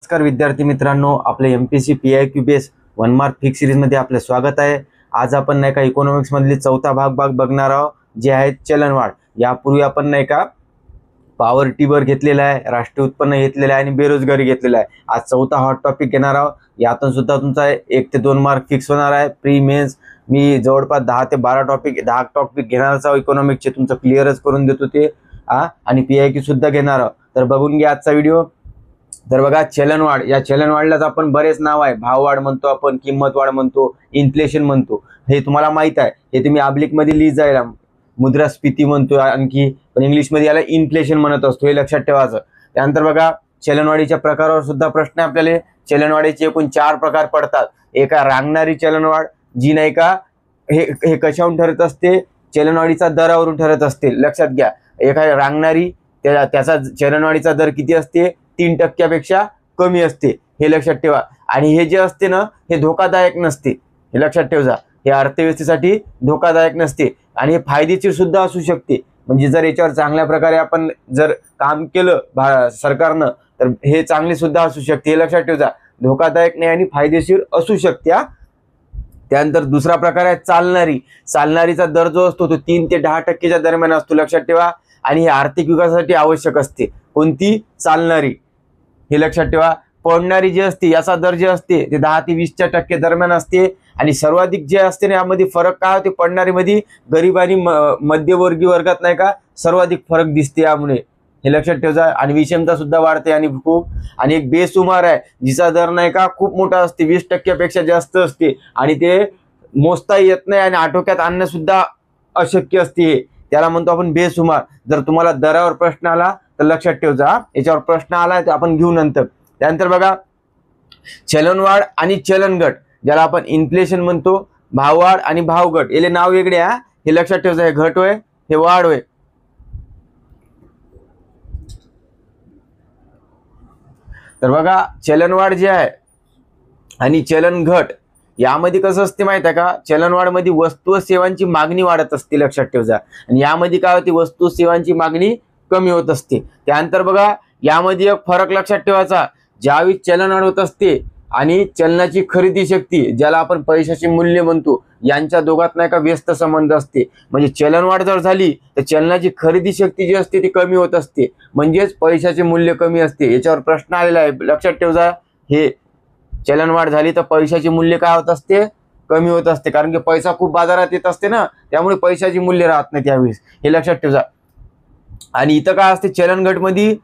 नमस्कार विद्यार्थी मित्रांनो, आपले MPSC PIQ base 1 mark fix series मध्ये आपले स्वागत आहे। आज आपण नाही का इकॉनॉमिक्स मधली चौथा भाग बघणार आहोत, जे आहे चलनवाढ। यापूर्वी आपण नाही का पॉवर्टी वर घेतलेला आहे, राष्ट्रीय उत्पन्न घेतलेला आहे आणि बेरोजगारी घेतलेला आहे। आज चौथा हॉट टॉपिक घेणार आहोत। यातून सुद्धा तुमचा 1 ते 2 मार्क फिक्स होणार आहे। प्री मेन्स मी जवळपास 10 ते 12 टॉपिक घेणारच आहोत। इकॉनॉमिक्सचे तुमचं क्लिअरच करून देतो ते आणि पीआयक्यू सुद्धा घेणार आहोत। तर बघून घ्या आजचा व्हिडिओ। तर बघा, चलनवाढ, या चलनवाढलाच आपण बरेच नाव आहे। भाववाढ म्हणतो आपण, किंमत वाढ म्हणतो, इन्फ्लेशन म्हणतो। हे तुम्हाला माहित आहे, हे तुम्ही अब्लिक मध्ये लिहित जायला। मुद्रास्फीती म्हणतो आणखी, पण इंग्लिश मध्ये याला इन्फ्लेशन म्हणत असतो, हे लक्षात ठेवायचं। त्यानंतर बघा, चलनवाढीच्या प्रकारावर सुद्धा प्रश्न आहे आपल्याला। चलनवाढीचे एकूण 4 प्रकार पडतात। एक आहे रांगणारी चलनवाढ, जी नाही का हे कशावरून ठरत असते, चलनवाढीचा दरावरून ठरत असते, लक्षात घ्या। एक आहे रांगणारी, त्याचा चलनवाढीचा दर किती असते, 3% कमी असते, हे लक्षात ठेवा। आणि हे जे असते ना, हे धोकादायक नसते, हे लक्षात ठेवा। हे अर्थव्यवस्थेसाठी धोकादायक नसते आणि हे फायदेशीर सुद्धा असू शकते। म्हणजे जर याच्यावर चांगल्या प्रकारे आपण जर काम केलं सरकारनं, तर हे चांगले सुद्धा असू शकते, हे लक्षात ठेवा। धोकादायक नाही आणि फायदेशीर असू शकते। त्यानंतर दुसरा प्रकार आहे चालणारीचा दर जो असतो तो 3 ते 10% दरम्यान असतो, लक्षात ठेवा। आणि हे आर्थिक विकासासाठी आवश्यक असते। कोणती? चालणारी, हे लक्षात ठेवा। पडणारी जी असते, याचा दर जे असते ते 10 ते 20% दरम्यान असते। आणि सर्वाधिक जे असते ना, यामध्ये फरक काय होते, पडणारी मध्ये गरीब आणि मध्यवर्गीय वर्गात नाही का सर्वाधिक फरक दिसते, यामुळे हे लक्षात ठेवा। आणि विषमता सुद्धा वाढते आणि खूप। आणि एक बेसुमार आहे, जिचा दर नाही का खूप मोठा असते, 20% जास्त असते आणि ते मोजता येत नाही आणि आटोक्यात आणणं सुद्धा अशक्य असते, त्याला म्हणतो आपण बेसुमार। जर तुम्हाला दरावर प्रश्न आला तर लक्षात ठेवा, याच्यावर प्रश्न आला तर आपण घेऊ नंतर। त्यानंतर बघा, चलनवाढ आणि चलनघट, ज्याला आपण इन्फ्लेशन म्हणतो, भाववाढ आणि भावघट, याले नाव वेगळे आहे, हे लक्षात ठेवा। हे घट होय, हे वाढ होय। तर बघा, चलनवाढ जे आहे आणि चलनघट, यामध्ये कसं असते माहित आहे का, चलनवाढ वस्तू व सेवांची मागणी वाढत असते, लक्षात ठेवा। आणि यामध्ये काय होते, वस्तू सेवांची मागणी कमी होत असते। त्यानंतर बघा, यामध्ये एक फरक लक्षात ठेवायचा, ज्यावेळी चलनवाढ होत असते आणि चलनाची खरेदी शक्ती, ज्याला आपण पैशाचे मूल्य म्हणतो, यांच्या दोघात नाही का व्यस्त संबंध असते। म्हणजे चलनवाढ जर झाली तर चलनाची खरेदी शक्ती जी असते ती कमी होत असते, म्हणजेच पैशाचे मूल्य कमी असते। याच्यावर प्रश्न आलेला आहे, लक्षात ठेवा। हे चलनवाढ झाली तर पैशाचे मूल्य काय होत असते, कमी होत असते, कारण की पैसा खूप बाजारात येत असते ना, त्यामुळे पैशाचे मूल्य राहत नाही त्यावेळेस, हे लक्षात ठेवा। आणि इथं काय असते चलनघट मध्ये,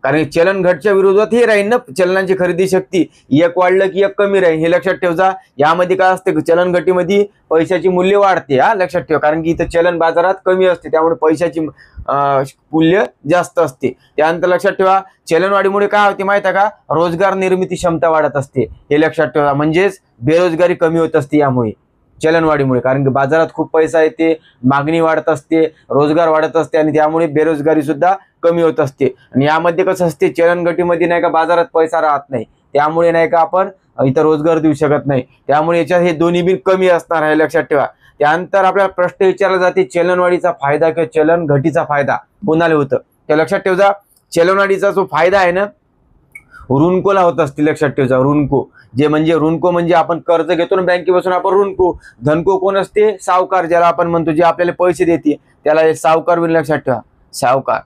कारण चलनघटच्या विरोधात हे राहील ना, चलनाची खरेदी शक्ती, एक वाढलं की एक कमी राहील, हे लक्षात ठेवा। यामध्ये काय असते, चलनघटीमध्ये पैशाची मूल्य वाढते, लक्षात ठेवा, कारण की इथं चलन बाजारात कमी असते, त्यामुळे पैशाची मूल्य जास्त असते। त्यानंतर लक्षात ठेवा, चलनवाढीमुळे काय होते माहिती आहे का, रोजगार निर्मिती क्षमता वाढत असते, हे लक्षात ठेवा। म्हणजेच बेरोजगारी कमी होत असते यामुळे, चलनवाढीमुळे, कारण की बाजारात खूप पैसा येते, मागणी वाढत असते, रोजगार वाढत असते आणि त्यामुळे बेरोजगारी सुद्धा कमी होत असते। आणि यामध्ये कसं असते, चलनघटीमध्ये नाही का बाजारात पैसा राहत नाही, त्यामुळे नाही का आपण इथं रोजगार देऊ शकत नाही, त्यामुळे याच्यात हे दोन्ही बी कमी असणार आहे, लक्षात ठेवा। त्यानंतर आपल्याला प्रश्न विचारला जाते, चलनवाढीचा फायदा किंवा चलनघटीचा फायदा कोणाला होतं, ते लक्षात ठेवा। चलनवाढीचा जो फायदा आहे ना, ऋणकोला होत असते, लक्षात ठेवा। ऋणको म्हणजे आपण कर्ज घेतो ना बँकेपासून, आपण ऋणको। धनको कोण असते, सावकार, ज्याला आपण म्हणतो, जे आपल्याला पैसे देते त्याला सावकार बिन, लक्षात ठेवा, सावकार।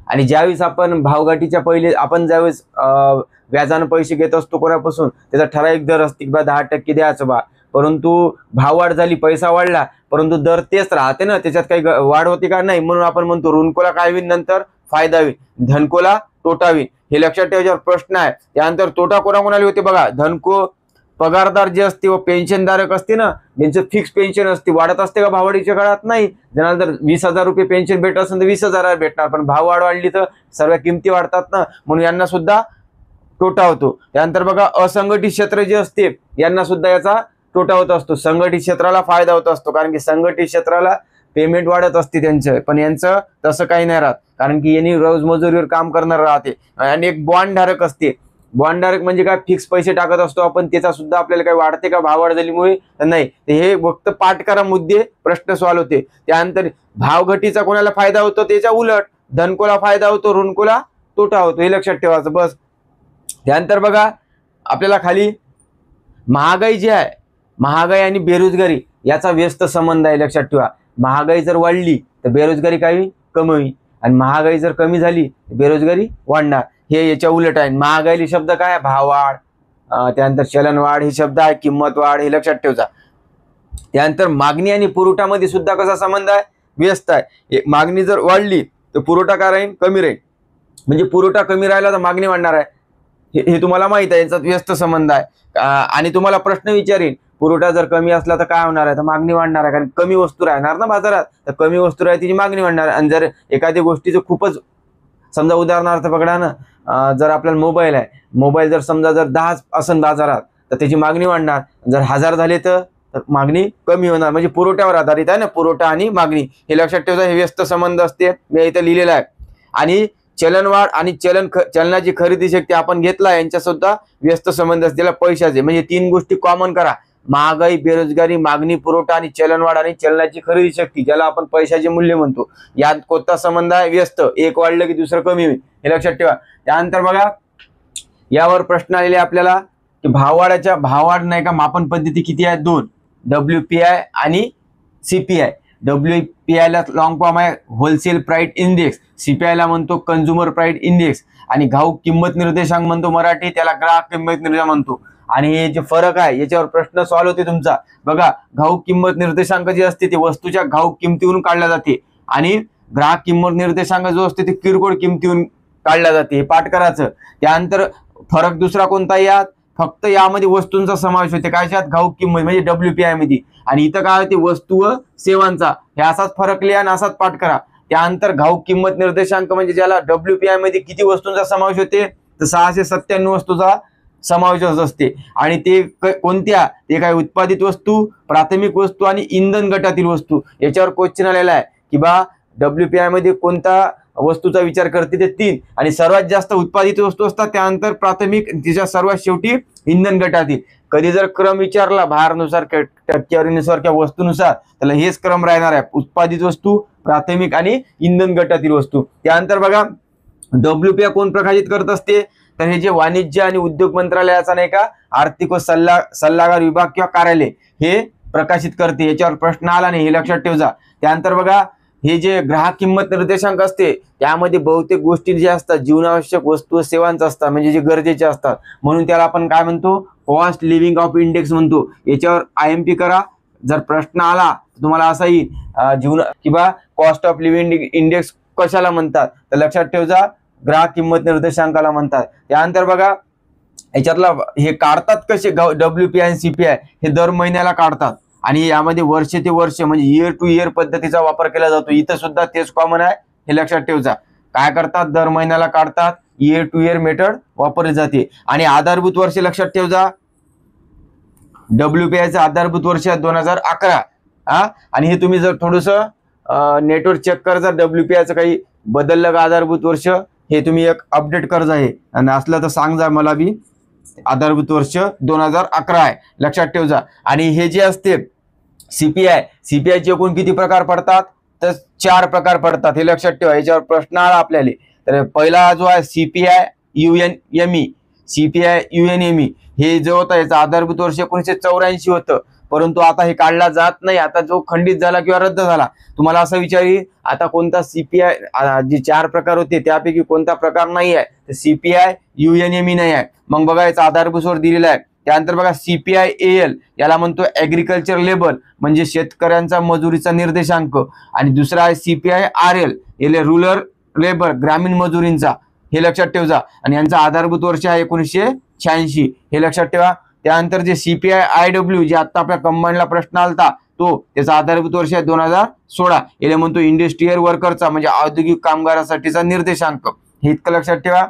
आणि ज्यावेळेस आपण भावघाटीच्या पहिले आपण ज्यावेळेस व्याजानं पैसे घेत असतो कोणापासून, त्याचा ठराविक दर असते की 10% द्यायचं बा, परंतु भाववाढ झाली, पैसा वाढला, परंतु दर तेच राहते ना, त्याच्यात काही वाढ होते का, नाही, म्हणून आपण म्हणतो ऋणकोला काय होईल, नंतर फायदा होईल, धनकोला तोटा होईल, हे लक्षात ठेवायच्यावर प्रश्न आहे। त्यानंतर तोटा कोणाकोणाला होते बघा, धनको पगारदार जे असते व पेन्शनधारक असते ना, ज्यांचं फिक्स पेन्शन असते, वाढत असते का भाववाढीच्या काळात, नाही। ज्यांना जर 20,000 रुपये पेन्शन भेटत असेल तर 20,000 भेटणार, पण भाववाढ वाढली तर सर्व किमती वाढतात ना, म्हणून यांना सुद्धा तोटा होतो। त्यानंतर बघा, असंघटित क्षेत्र जे असते यांना सुद्धा याचा तोटा होत असतो। संघटित क्षेत्राला फायदा होत असतो, कारण की संघटित क्षेत्राला पेमेंट वाढत असते त्यांचं, पण यांचं तसं काही नाही राहत, कारण की यांनी रोज मजुरीवर काम करणार राहते। आणि एक बॉन्ड धारक असते, बॉन्डधारक म्हणजे काय, फिक्स पैसे टाकत असतो आपण, त्याचा सुद्धा आपल्याला काही वाढते का भाववाढ झाल्यामुळे, नाही। हे फक्त पाठ करा मुद्दे, प्रश्न सॉल्व्ह होते। त्यानंतर भावघटीचा कोणाला फायदा होतो, त्याच्या उलट धनकोला फायदा होतो, ऋणकोला तोटा होतो, हे लक्षात ठेवायचं बस। त्यानंतर बघा आपल्याला खाली महागाई जी आहे, महागाई आणि बेरोजगारी याचा व्यस्त संबंध आहे, लक्षात ठेवा. महागाई जर वाढली तर बेरोजगारी काही कमी होईल, आणि महागाई जर कमी झाली तर बेरोजगारी वाढणार. हे याच्या उलट आहे. महागाई शब्द काय आहे? भाववाढ. त्यानंतर चलनवाढ हे शब्द आहे, किंमत वाढ, हे लक्षात ठेवजा. त्यानंतर मागणी आणि पुरवठामध्ये सुद्धा कसा संबंध आहे? व्यस्त आहे. मागणी जर वाढली तर पुरवठा काय राहील? कमी राहील. म्हणजे पुरवठा कमी राहिला तर मागणी वाढणार आहे. हे तुम्हाला माहित आहे, यांचा व्यस्त संबंध आहे. आणि तुम्हाला प्रश्न विचारेन, पुरवठा जर कमी असला तर काय होणार आहे? तर मागणी वाढणार आहे, कारण कमी वस्तू राहणार ना बाजारात, तर कमी वस्तू राहते तिची मागणी वाढणार. आणि जर एखाद्या गोष्टीचं खूपच, समजा उदाहरणार्थ पकडा ना, जर आपल्याला मोबाईल आहे, मोबाईल जर समजा जर 10 असन बाजारात तर त्याची मागणी वाढणार. जर 1000 झाले तर मागणी कमी होणार. म्हणजे पुरवठ्यावर आधारित आहे ना, पुरवठा आणि मागणी, हे लक्षात ठेवा. हे व्यस्त संबंध असते, मी इथं लिहिलेलं आहे. आणि चलनवाढ आणि चलनाची खरेदी शक्ती आपण घेतला, यांच्या सुद्धा व्यस्त संबंध असते. त्याला पैशाचे, म्हणजे 3 गोष्टी कॉमन करा: महागाई, बेरोजगारी, मागणी, पुरवठा आणि चलनवाढ आणि चलनाची खरेदी शक्ती, ज्याला आपण पैशाचे मूल्य म्हणतो. यात कोणता संबंध आहे? व्यस्त. एक वाढलं की दुसरं कमी होईल, हे लक्षात ठेवा. त्यानंतर बघा यावर प्रश्न आलेले आपल्याला की भाववाढ नाही का मापन पद्धती किती आहेत? 2, WPI आणि CPI. WPI ला लॉंग फॉर्म आहे होलसेल प्राइस इंडेक्स, CPI ला म्हणतो कंझ्युमर प्राइस इंडेक्स, आणि घाऊक किंमत निर्देशांक म्हणतो मराठी, त्याला ग्राहक किंमत निर्देशांक म्हणतो. आणि हे जे फरक आहे याच्यावर प्रश्न सॉल्व्ह होते तुमचा. बघा, घाऊक किंमत निर्देशांक जे असते ते वस्तूच्या घाऊक किमतीवरून काढला जाते, आणि ग्राहक किंमत निर्देशांक जो असते ते किरकोळ किमतीवरून काढला जाते. हे पाठ करायचं. त्यानंतर फरक दुसरा कोणता? यात फक्त यामध्ये वस्तूंचा समावेश होते. कायच्यात? घाऊक किंमत म्हणजे WPI मध्ये. आणि इथं काय होते? वस्तू व सेवांचा. हे असाच फरक लिहा आणि असाच पाठ करा. त्यानंतर घाऊक किंमत निर्देशांक म्हणजे ज्याला WPI मध्ये किती वस्तूंचा समावेश होते? तर 697 वस्तूचा समावेश असते. आणि ते कोणत्या? ते काय? उत्पादित वस्तू, प्राथमिक वस्तू आणि इंधन गटातील वस्तू. याच्यावर क्वेश्चन आलेला आहे की बा WPI मध्ये कोणता वस्तूचा विचार करते? ते 3. आणि सर्वात जास्त उत्पादित वस्तू असतात, त्यानंतर प्राथमिक, तिच्या सर्वात शेवटी इंधन गटातील. कधी जर क्रम विचारला भारनुसार, टक्केवारीनुसार किंवा वस्तूनुसार, त्याला हेच क्रम राहणार आहे: उत्पादित वस्तू, प्राथमिक आणि इंधन गटातील वस्तू. त्यानंतर बघा WPI कोण प्रकाशित करत असते? तर हे जे वाणिज्य आणि उद्योग मंत्रालयाचा नाही का आर्थिक व सल्लागार विभाग किंवा कार्यालय हे प्रकाशित करते. याच्यावर प्रश्न आला नाही, हे लक्षात ठेवा. त्यानंतर बघा हे जे ग्राहक किंमत निर्देशांक असते त्यामध्ये बहुतेक गोष्टी ज्या असतात जीवनावश्यक वस्तू व सेवांचा असतात, म्हणजे जे गरजेचे असतात, म्हणून त्याला आपण काय म्हणतो? कॉस्ट लिव्हिंग ऑफ इंडेक्स म्हणतो. याच्यावर IMP करा. जर प्रश्न आला तर तुम्हाला असा येईल किंवा कॉस्ट ऑफ लिव्हिंग इंडेक्स कशाला म्हणतात? तर लक्षात ठेवा, ग्राहक किंमत निर्देशांकाला म्हणतात. त्यानंतर बघा याच्यातला हे काढतात कसे? WPI आणि CPI हे दर महिन्याला काढतात, आणि यामध्ये वर्ष ते वर्ष म्हणजे इयर टू इयर पद्धतीचा वापर केला जातो. इथं सुद्धा तेच कॉमन आहे, हे लक्षात ठेवा. काय करतात? दर महिन्याला काढतात. इयर टू इयर मेथड वापरली जाते. आणि आधारभूत वर्ष लक्षात ठेवा, WPI चं आधारभूत वर्ष 2011. आणि हे तुम्ही जर थोडंसं नेटवर चेक कर, जर WPI चं काही बदललं का आधारभूत वर्ष, हे तुम्ही एक अपडेट कर्ज आहे, आणि असलं तर सांग जा मला बी. आधारभूत वर्ष 2011 आहे, लक्षात ठेवा. आणि हे जे असते CPI चे एकूण किती प्रकार पडतात? तर 4 प्रकार पडतात, हे लक्षात ठेवा. याच्यावर प्रश्न आला आपल्याला. तर पहिला जो आहे CPI UNME, हे जो होता याचा आधारभूत वर्ष 1984 होतं, परंतु आता हे काढला जात नाही. आता जो खंडित झाला किंवा रद्द झाला. तुम्हाला असं विचारी, आता कोणता CPI, जे 4 प्रकार होते त्यापैकी कोणता प्रकार नाही आहे? तर CPI UNME नाही आहे. मग बघा याचा आधारभूत वर्ष दिलेला आहे. त्यानंतर बघा CPI AL, याला म्हणतो ऍग्रिकल्चर लेबर, म्हणजे शेतकऱ्यांचा मजुरीचा निर्देशांक. आणि दुसरा आहे CPI RL, याला रुरल लेबर, ग्रामीण मजुरींचा, हे लक्षात ठेवा. आणि यांचा आधारभूत वर्ष आहे 1986, हे लक्षात ठेवा. त्यानंतर जे CPI IW, जे आता आपल्या कंबाईनला प्रश्न आलता, तो त्याचा आधारभूत वर्ष आहे 2016, याला म्हणतो इंडस्ट्रियल वर्करचा, म्हणजे औद्योगिक कामगारासाठीचा निर्देशांक, हे इतकं लक्षात ठेवा.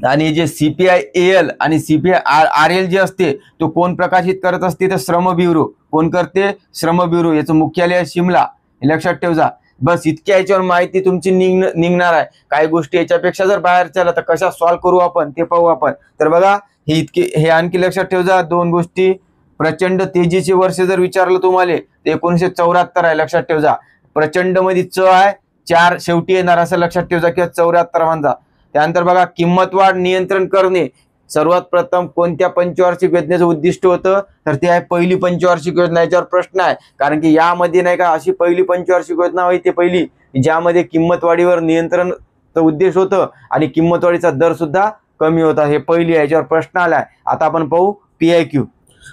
आणि जे CPI AL आणि CPI RL जे असते तो कोण प्रकाशित करत असते? तर श्रम ब्युरो. कोण करते? श्रम ब्युरो. याचं मुख्यालय आहे शिमला, हे लक्षात ठेवा. बस इतक्या याच्यावर माहिती तुमची निघणार आहे. काही गोष्टी याच्यापेक्षा जर बाहेर चला तर कशा सॉल्व्ह करू आपण ते पाहू आपण. तर बघा हे आणखी लक्षात ठेवा 2 गोष्टी. प्रचंड तेजीचे वर्ष जर विचारलं तुम्हाला तर 1974 आहे, लक्षात ठेवा. प्रचंड मध्ये च आहे, 4 शेवटी येणार असं लक्षात ठेवा, किंवा 74 म्हणता. त्यानंतर बघा किंमत वाढ नियंत्रण करणे. सर्वात प्रथम कोणत्या पंचवार्षिक योजनेचं उद्दिष्ट होतं, तर ते आहे पहिली पंचवार्षिक योजना. याच्यावर प्रश्न आहे, कारण की यामध्ये नाही का अशी पहिली पंचवार्षिक योजना होती ते पहिली, ज्यामध्ये किंमत वाढीवर नियंत्रणचं उद्देश होतं आणि किंमत वाढीचा दर सुद्धा कमी होता. हे पहिली आहे, याच्यावर प्रश्न आलाय. आता आपण पाहू PIQ.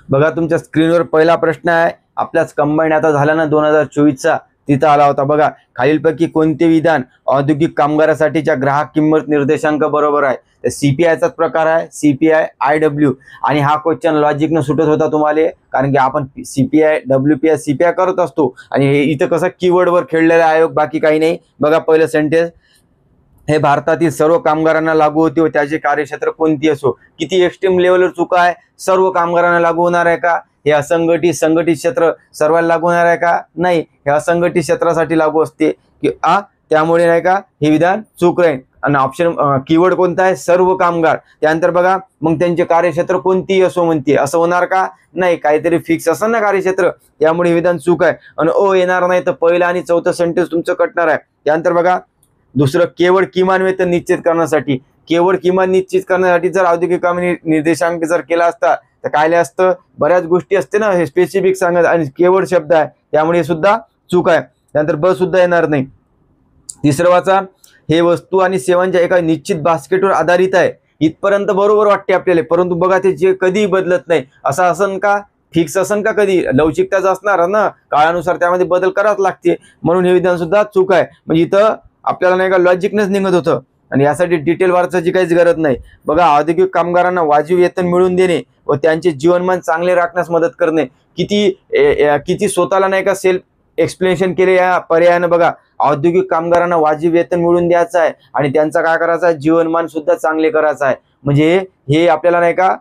बघा तुमच्या स्क्रीनवर पहिला प्रश्न आहे, आपल्याच कंबाईन आता झाला ना 2024चा, तिथं आला होता. बघा खालीलपैकी कोणते विधान औद्योगिक कामगारासाठीच्या ग्राहक किंमत निर्देशांक बरोबर आहे. तर CPIचाच प्रकार आहे, CPI IW. आणि हा क्वेश्चन लॉजिकनं सुटत होता तुम्हाला, कारण की आपण CPI WPI CPI करत असतो आणि इथं कसं कीवर्डवर खेळलेला आयोग, बाकी काही नाही. बघा पहिलं सेंटेन्स, हे भारतातील सर्व कामगारांना लागू होते व त्याचे कार्यक्षेत्र कोणती असो. किती एक्स्ट्रीम लेवलवर चुका आहे, सर्व कामगारांना लागू होणार आहे का? हे असंघटित संघटित क्षेत्र सर्वांना लागू होणार आहे का? नाही, हे असंघटित क्षेत्रासाठी लागू असते त्यामुळे नाही का हे विधान चूक राहील. आणि ऑप्शन कीवर्ड कोणता आहे, सर्व कामगार. त्यानंतर बघा मग त्यांचे कार्यक्षेत्र कोणतीही असो म्हणते, असं होणार का? नाही, काहीतरी फिक्स असेल ना कार्यक्षेत्र, त्यामुळे हे विधान चूक आहे. आणि येणार नाही, तर पहिलं आणि चौथं सेंटेन्स तुमचं कटणार आहे. त्यानंतर बघा दुसरं, केवळ किमान वेतन निश्चित करण्यासाठी. केवळ किमान निश्चित करण्यासाठी जर औद्योगिक काम निर्देशांक जर केला असता तर काय असतं, बऱ्याच गोष्टी असते ना, हे स्पेसिफिक सांगत आणि केवळ शब्द आहे, त्यामुळे हे सुद्धा चूक आहे. त्यानंतर ब सुद्धा येणार नाही. तिसरं वाचा, हे वस्तू आणि सेवांच्या एका निश्चित बास्केटवर आधारित आहे. इथपर्यंत बरोबर वाटते आपल्याला, परंतु बघा ते जे कधीही बदलत नाही. असं असन का, फिक्स असन का, कधी लवचिकताच असणार ना, काळानुसार त्यामध्ये बदल करावाच लागते. म्हणून हे विधान सुद्धा चूक आहे. म्हणजे इथं आपल्याला नाही का लॉजिकनेच निघत होतं आणि यासाठी डिटेल वाचायची काहीच गरज नाही. बघा औद्योगिक कामगारांना वाजवी वेतन मिळवून देणे व त्यांचे जीवनमान चांगले राखण्यास मदत करणे. किती स्वतःला नाही का सेल्फ एक्सप्लेनेशन केले या पर्यायानं. बघा औद्योगिक कामगारांना वाजवी वेतन मिळवून द्यायचं आहे आणि त्यांचा काय करायचं आहे, जीवनमान सुद्धा चांगले करायचं आहे. म्हणजे हे आपल्याला नाही का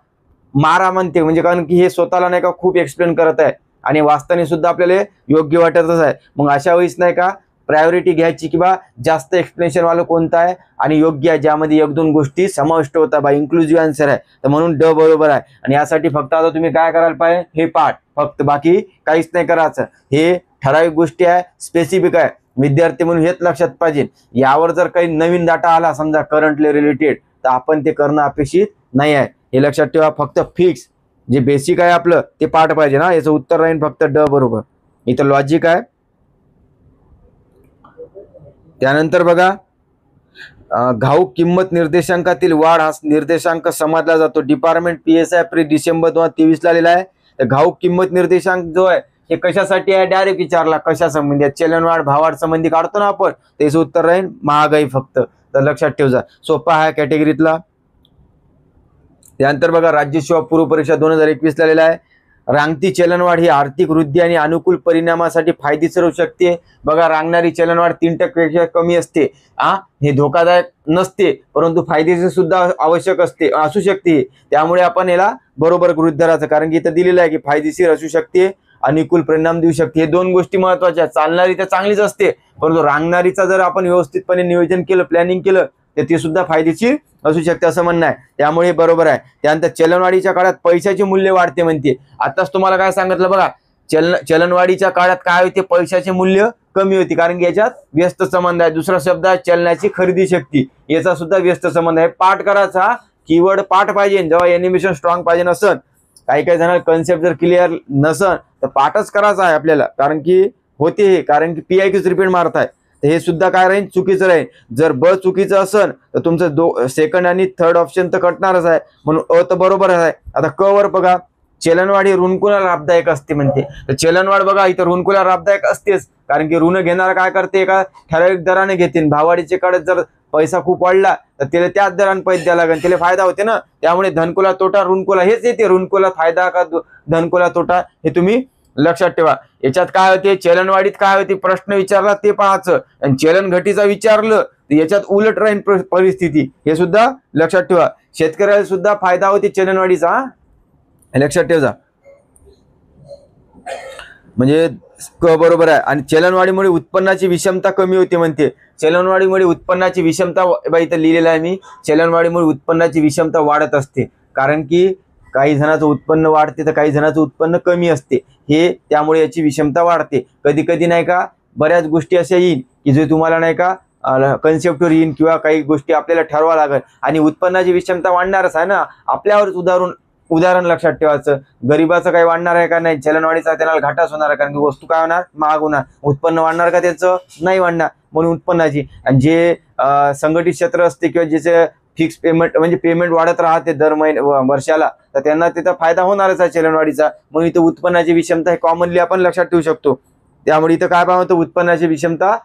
मारा म्हणते, म्हणजे कारण की हे स्वतःला नाही का खूप एक्सप्लेन करत आहे आणि वाचताना सुद्धा आपल्याला योग्य वाटतच आहे. मग अशा वेळेस नाही का प्रायोरिटी घ्यायची किंवा जास्त एक्सप्लेनेशन वाला कोणता आहे आणि योग्य आहे, ज्यामध्ये एक दोन गोष्टी समाविष्ट होतात. बा इन्क्लुझिव्ह आन्सर आहे, तर म्हणून ड बरोबर आहे. आणि यासाठी फक्त आता तुम्ही काय करायला पाहिजे, हे पाठ फक्त, बाकी काहीच नाही करायचं. हे ठराविक गोष्टी आहे, स्पेसिफिक आहे. विद्यार्थी म्हणून हेच लक्षात पाहिजे. यावर जर काही नवीन डाटा आला समजा करंटली रिलेटेड, तर आपण ते करणं अपेक्षित नाही आहे. हे लक्षात ठेवा. फक्त फिक्स जे बेसिक आहे आपलं ते पाठ पाहिजे ना. याचं उत्तर राहील फक्त ड बरोबर. इथं लॉजिक आहे. त्यानंतर बघा घाऊक किंमत निर्देशांकातील वाढ हा निर्देशांक समजला जातो. डिपार्टमेंट PSI प्री डिसेंबर 2023 ला आलेला आहे. तर घाऊक किंमत निर्देशांक जो आहे हे कशासाठी आहे, डायरेक्ट विचारला कशा संबंधी आहे, चलनवाढ भावाढ संबंधी काढतो ना आपण, त्याचं उत्तर राहील महागाई फक्त. तर लक्षात ठेवा, सोपा आहे कॅटेगरीतला. त्यानंतर बघा राज्य सेवा पूर्व परीक्षा 2021 ला आलेला आहे. रांगती चलनवाढ ही आर्थिक वृद्धी आणि अनुकूल परिणामासाठी फायदेशीर होऊ शकते. बघा रांगणारी चलनवाढ 3% कमी असते. हे धोकादायक नसते, परंतु फायदेशीर सुद्धा आवश्यक असू शकते. त्यामुळे आपण याला बरोबर गृहीत धरायचं, कारण की इथं दिलेलं आहे की फायदेशीर असू शकते, अनुकूल परिणाम देऊ शकते. हे दोन गोष्टी महत्वाच्या आहेत. चालणारी तर चांगलीच असते, परंतु रांगणारीचा जर आपण व्यवस्थितपणे नियोजन केलं, प्लॅनिंग केलं, तर ते सुद्धा फायदेशीर असू शकते असं म्हणणं आहे. त्यामुळे बरोबर आहे. त्यानंतर चलनवाढीच्या काळात पैशाचे मूल्य वाढते म्हणते. आताच तुम्हाला काय सांगितलं बघा, चलनवाढीच्या काळात काय होते, पैशाचे मूल्य कमी होते, कारण की याच्यात व्यस्त संबंध आहे. दुसरा शब्द आहे चलनाची खरेदी शक्ती, याचा सुद्धा व्यस्त संबंध आहे. पाठ करायचा, कीवर्ड पाठ पाहिजे. जेव्हा एनिमेशन स्ट्रॉंग पाहिजे नसन, काही जणांना कन्सेप्ट जर क्लिअर नसन, तर पाठच करायचा आहे आपल्याला, कारण की होते, कारण की PIQच रिपीट मारत आहे. तर हे सुद्धा काय राहील, चुकीचं राहील. जर ब चुकीचं असेल तर तुमचं सेकंड आणि थर्ड ऑप्शन तर कटणारच आहे, म्हणून तर बरोबर आहे. आता क वर बघा, चलनवाढ ही ऋणकुला लाभदायक असते म्हणते. तर चलनवाढ बघा इथं ऋणकुला लाभदायक असतेच, कारण की ऋण घेणारा काय करते, एका ठराविक दराने घेते. भावाडीचे काळात जर पैसा खूप वाढला तर त्याला त्याच दराने पैसे द्यायला लागेल, त्याला फायदा होते ना. त्यामुळे धनकुला तोटा ऋणकुला हेच येते. ऋणकुला फायदा का धनकुला तोटा हे तुम्ही लक्षात ठेवा. याच्यात काय होते, चलनवाढीत काय होते, प्रश्न विचारला ते पाहायचं, आणि चलन घटीचा विचारलं तर याच्यात उलट राहील परिस्थिती, हे सुद्धा लक्षात ठेवा. शेतकऱ्याला सुद्धा फायदा होते चलनवाढीचा, लक्षात ठेवा. म्हणजे क बरोबर आहे. आणि चलनवाढीमुळे उत्पन्नाची विषमता कमी होते म्हणते. चलनवाढीमुळे उत्पन्नाची विषमता इथं लिहिलेलं आहे मी. चलनवाढीमुळे उत्पन्नाची विषमता वाढत असते, कारण की काही जणांचं उत्पन्न वाढते तर काही जणांचं उत्पन्न कमी असते. हे त्यामुळे याची विषमता वाढते. कधी कधी नाही का बऱ्याच गोष्टी अशा येईल की जे तुम्हाला नाही का कन्सेप्टवर येईन किंवा काही गोष्टी आपल्याला ठरवा लागेल आणि उत्पन्नाची विषमता वाढणारच आहे ना. आपल्यावरच उदाहरण लक्षात ठेवायचं. गरीबाचं काही वाढणार आहे का? नाही. चलनवाढीचा त्यांना घाटाच होणार आहे, कारण की वस्तू काय होणार? महाग होणार. उत्पन्न वाढणार का? त्याचं नाही वाढणार. म्हणून उत्पन्नाची. आणि जे संघटित क्षेत्र असते किंवा ज्याचे फिक्स पेमेंट म्हणजे पेमेंट वाढत राहते दर वर्षाला, तर त्यांना त्याचा फायदा होणारच आहे चलनवाढीचा. म्हणून इथं उत्पन्नाची विषमता हे कॉमनली आपण लक्षात ठेवू शकतो. त्यामुळे इथं काय पाहतो? उत्पन्नाची विषमता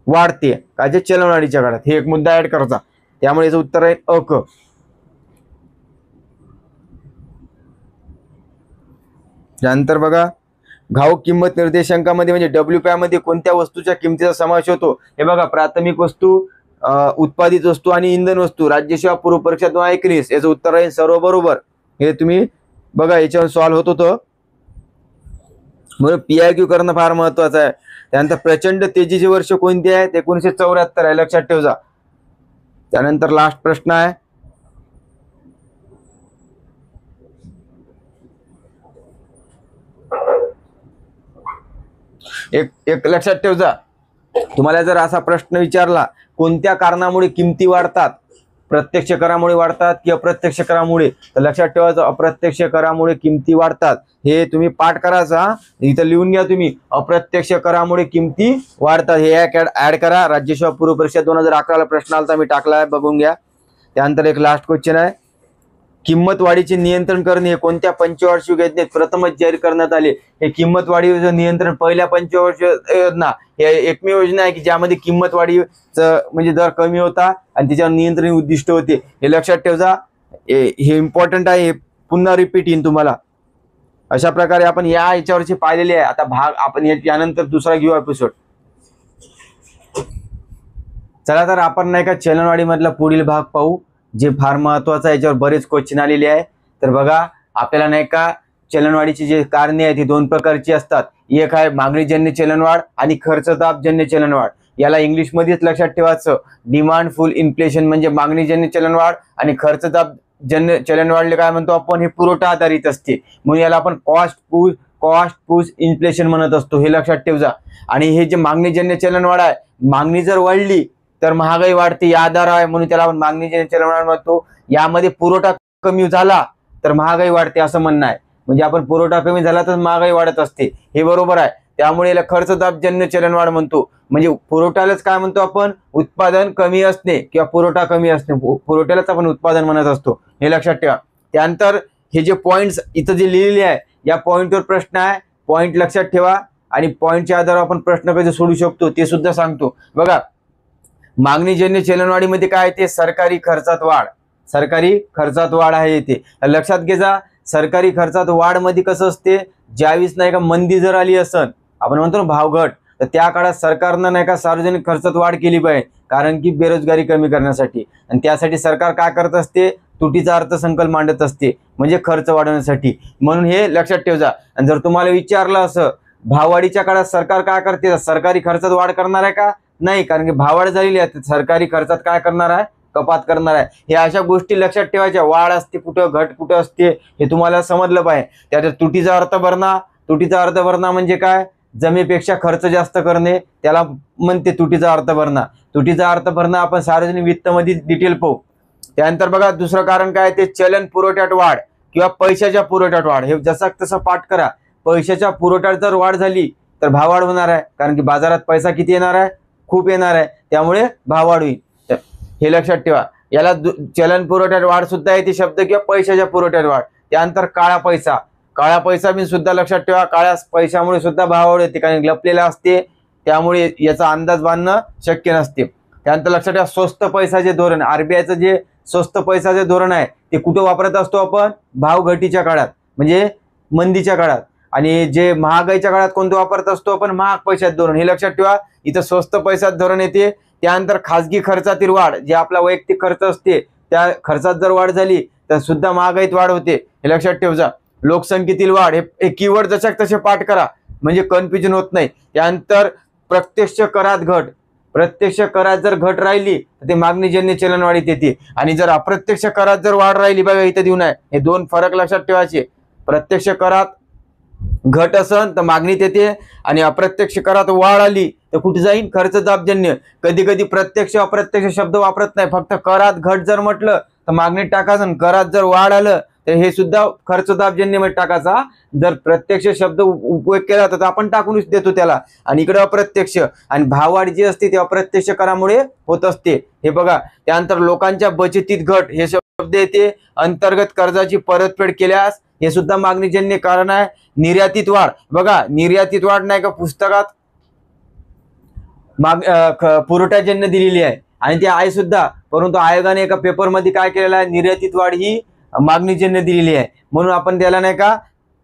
वाढते काय जे चलनवाढीच्या काळात. हे एक मुद्दा ऍड करायचा. त्यामुळे याचं उत्तर आहे अक. त्यानंतर बघा, घाऊक किंमत निर्देशांकामध्ये म्हणजे WPI मध्ये कोणत्या वस्तूच्या किमतीचा समावेश होतो? हे बघा, प्राथमिक वस्तू, उत्पादित वस्तू आणि इंधन वस्तू, राज्यसेवा पूर्व परीक्षा 2019. याचं उत्तर आहे सर्व बरोबर. हे तुम्ही बघा याच्यावर सॉल्व्ह होत होतं. म्हणून PIQ करणं फार महत्वाचं आहे. त्यानंतर प्रचंड तेजीचे वर्ष कोणते आहे? 1974 आहे, लक्षात ठेवा. त्यानंतर लास्ट प्रश्न आहे, एक लक्षात ठेवा. तुम्हाला जर असा प्रश्न विचारला, कोणत्या कारणामुळे किमती वाढतात? प्रत्यक्ष करामुळे वाढतात की अप्रत्यक्ष करामुळे? तर लक्षात ठेवायचं, अप्रत्यक्ष करामुळे किमती वाढतात. हे तुम्ही पाठ करायचा, इथं लिहून घ्या तुम्ही. अप्रत्यक्ष करामुळे किमती वाढतात हे ऍड करा. राज्यसेवा पूर्व परीक्षा 2011 ला प्रश्न आलता, मी टाकला आहे, बघून घ्या. त्यानंतर एक लास्ट क्वेश्चन आहे, किंमत वाढीचे नियंत्रण करणे हे कोणत्या पंचवार्षिक योजनेत प्रथमच जाहीर करण्यात आले? हे किंमत वाढीचं नियंत्रण पहिल्या पंचवार्षिक योजना हे एकमेव योजना आहे की ज्यामध्ये किंमत वाढीचं म्हणजे दर कमी होता आणि त्याच्यावर नियंत्रण उद्दिष्ट होते. हे लक्षात ठेवा. हे इम्पॉर्टंट आहे. हे पुन्हा रिपीट येईन तुम्हाला. अशा प्रकारे आपण याच्यावरचे पाहिलेले आहे. आता भाग आपण यानंतर दुसरा घेऊ एपिसोड. चला तर आपण नाही का चलनवाढी मधला पुढील भाग पाहू, जे फार महत्वाचं आहे. याच्यावर बरेच क्वेश्चन आलेले आहे. तर बघा, आपल्याला नाही का चलनवाढीची जे कारणे आहेत ती दोन प्रकारची असतात. एक आहे मागणीजन्य चलनवाढ आणि खर्चदाबजन्य चलनवाढ. याला इंग्लिश मध्येच लक्षात ठेवायचं, डिमांड फुल इन्फ्लेशन म्हणजे मागणीजन्य चलनवाढ, आणि खर्चदाबजन्य चलनवाढले काय म्हणतो आपण? हे पुरवठा आधारित असते. म्हणून याला आपण कॉस्ट पुश इन्फ्लेशन म्हणत असतो. हे लक्षात ठेवा. आणि हे जे मागणीजन्य चलनवाढ आहे, मागणी जर वाढली तर महागाई वाढते, या आधार आहे, म्हणून त्याला आपण मागणीजन्य चलनवाढ म्हणतो. यामध्ये पुरवठा कमी झाला तर महागाई वाढते असं म्हणणं आहे. म्हणजे आपण पुरवठा कमी झाला तर महागाई वाढत असते, हे बरोबर आहे. त्यामुळे याला खर्चदाबजन्य चलनवाढ म्हणतो. म्हणजे पुरवठ्यालाच काय म्हणतो आपण? उत्पादन कमी असणे किंवा पुरवठा कमी असणे, पुरवठ्यालाच आपण उत्पादन म्हणत असतो. हे लक्षात ठेवा. त्यानंतर हे जे पॉइंट्स इथं जे लिहिलेले आहे, या पॉइंटवर प्रश्न आहे. पॉइंट लक्षात ठेवा आणि पॉइंटच्या आधारावर आपण प्रश्न कसे सोडू शकतो ते सुद्धा सांगतो. बघा, मागणीजन्य चलनवाढीमध्ये काय येते? सरकारी खर्चात वाढ. सरकारी खर्चात वाढ आहे येते. लक्षात घ्या, सरकारी खर्चात वाढ मध्ये कसं असते? ज्यावेळेस नाही का मंदी जर आली असन, आपण म्हणतो ना भावघट, तर त्या काळात सरकारनं नाही का सार्वजनिक खर्चात वाढ केली पाहिजे, कारण की बेरोजगारी कमी करण्यासाठी. आणि त्यासाठी सरकार काय करत असते? तुटीचा अर्थसंकल्प मांडत असते, म्हणजे खर्च वाढवण्यासाठी. म्हणून हे लक्षात ठेवा. आणि जर तुम्हाला विचारलं असं, भाववाढीच्या काळात सरकार काय करते? सरकारी खर्चात वाढ करणार आहे का? नाही, कारण की भाववाढ झालेली आहे. सरकारी खर्चात काय करणार आहे? कपात करणार आहे. हे अशा गोष्टी लक्षात ठेवायच्या. वाढ असते कुठं, घट कुठं असते, हे तुम्हाला समजलं पाहिजे. त्यात तुटीचा अर्थ भरणा. तुटीचा अर्थ भरणा म्हणजे काय? जमेपेक्षा खर्च जास्त करणे, त्याला म्हणते तुटीचा अर्थ भरणा. तुटीचा अर्थ भरणा आपण सार्वजनिक वित्त मध्ये डिटेल पाहू. त्यानंतर बघा, दुसरं कारण काय ते चलन पुरवठ्यात वाढ किंवा पैशाच्या पुरवठ्यात वाढ. हे जसं तसं पाठ करा. पैशाच्या पुरवठ्यात जर वाढ झाली तर भाववाढ होणार आहे, कारण की बाजारात पैसा किती येणार आहे? खूप येणार आहे, त्यामुळे भाववाढ होईल. हे लक्षात ठेवा. याला चलन पुरवठ्यात वाढ सुद्धा येते शब्द, किंवा पैशाच्या पुरवठ्यात वाढ. त्यानंतर काळा पैसा. काळा पैसा मी सुद्धा लक्षात ठेवा. काळ्या पैशामुळे सुद्धा भाववाढ होते, कारण लपलेला असते, त्यामुळे याचा अंदाज बांधणं शक्य नसते. त्यानंतर लक्षात ठेवा, स्वस्त पैशाचे धोरण. RBIचं जे स्वस्त पैशाचे धोरण आहे ते कुठं वापरत असतो आपण? भावघटीच्या काळात, म्हणजे मंदीच्या काळात. आणि जे महागाईच्या काळात कोणतं वापरत असतो आपण? महाग पैशात धोरण. हे लक्षात ठेवा. इथं स्वस्त पैशात धोरण येते. त्यानंतर खाजगी खर्चातील वाढ, जे आपला वैयक्तिक खर्च असते त्या खर्चात जर वाढ झाली तर सुद्धा महागाईत वाढ होते, हे लक्षात ठेवा. लोकसंख्येतील वाढ. हे कीवर्ड जसे तसे पाठ करा, म्हणजे कन्फ्युजन होत नाही. त्यानंतर प्रत्यक्ष करात घट. प्रत्यक्ष करात जर घट राहिली तर ते मागणीजन्य चलनवाढीत येते. आणि जर अप्रत्यक्ष करात जर वाढ राहिली, बघा इथं देऊन आहे, हे दोन फरक लक्षात ठेवायचे. प्रत्यक्ष करात घट असन तर मागणीत येते, आणि अप्रत्यक्ष करात वाढ आली तर कुठे जाईल? खर्च दाबजन्य. कधी कधी प्रत्यक्ष अप्रत्यक्ष शब्द वापरत नाही, फक्त करात घट जर म्हटलं तर मागणीत टाकायचं, करात जर वाढ आलं तर हे सुद्धा खर्च दाबजन्य मध्ये टाकायचा. जर प्रत्यक्ष शब्द उपयोग केला तर आपण टाकून देतो त्याला, आणि इकडे अप्रत्यक्ष. आणि भाववाढ जी असते ती अप्रत्यक्ष करामुळे होत असते. हे बघा, त्यानंतर लोकांच्या बचतीत घट हे शब्द येते. अंतर्गत कर्जाची परतफेड केल्यास हे सुद्धा मागणीजन्य कारण आहे. निर्यातीत वाढ, बघा निर्यातीत वाढ नाही का पुस्तकात पुरवठ्याजन्य दिलेली आहे, आणि ती आहे सुद्धा. परंतु आयोगाने एका पेपरमध्ये काय केलेलं आहे, निर्यातीत वाढ ही मागणीजन्य दिलेली आहे, म्हणून आपण त्याला नाही का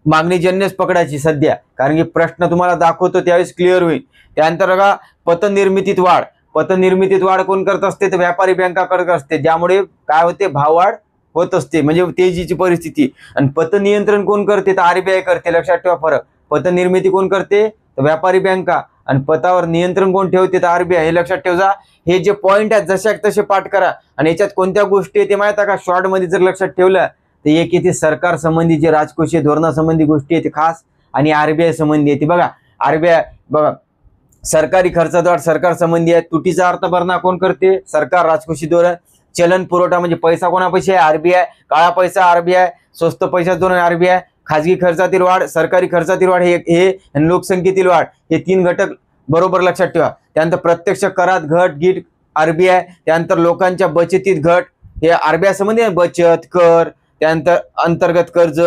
मागणीजन्यच पकडायची सध्या, कारण की प्रश्न तुम्हाला दाखवतो त्यावेळेस क्लिअर होईल. त्यानंतर बघा पतनिर्मितीत वाढ. पतनिर्मितीत वाढ कोण करत असते? तर व्यापारी बँका करत असते, ज्यामुळे काय होते? भाववाढ होत असते, म्हणजे तेजीची परिस्थिती. आणि पतनियंत्रण कोण करते? तर आरबीआय करते. लक्षात ठेवा फरक. पतनिर्मिती कोण करते? तर व्यापारी बँका. आणि पतावर नियंत्रण कोण ठेवते? तर आरबीआय. हे लक्षात ठेवा. हे जे पॉईंट आहेत जशा तसे पाठ करा. आणि याच्यात कोणत्या गोष्टी येते माहिती आहे का? शॉर्ट मध्ये जर लक्षात ठेवलं तर एक येते सरकार संबंधी, जे राजकोषीय धोरणासंबंधी गोष्टी येते खास, आणि आरबीआय संबंधी येते. बघा आरबीआय, बघा सरकारी खर्चात वाढ सरकार संबंधी आहे. तुटीचा अर्थ भरणा कोण करते? सरकार. राजकोषीय धोरण. चलन पुरवठा म्हणजे पैसा कोणापाशी आहे? आरबीआय. काळा पैसा आरबीआय. स्वस्त पैसा धोरण आरबीआय. खाजगी खर्चातील वाढ, सरकारी खर्चातील वाढ हे लोकसंख्येतील वाढ, हे 3 घटक बरोबर लक्षात ठेवा. त्यानंतर प्रत्यक्ष करात घट गीट आरबीआय. त्यानंतर लोकांच्या बचतीत घट हे आरबीआय संबंधी आहे. बचत कर. त्यानंतर अंतर्गत कर्ज.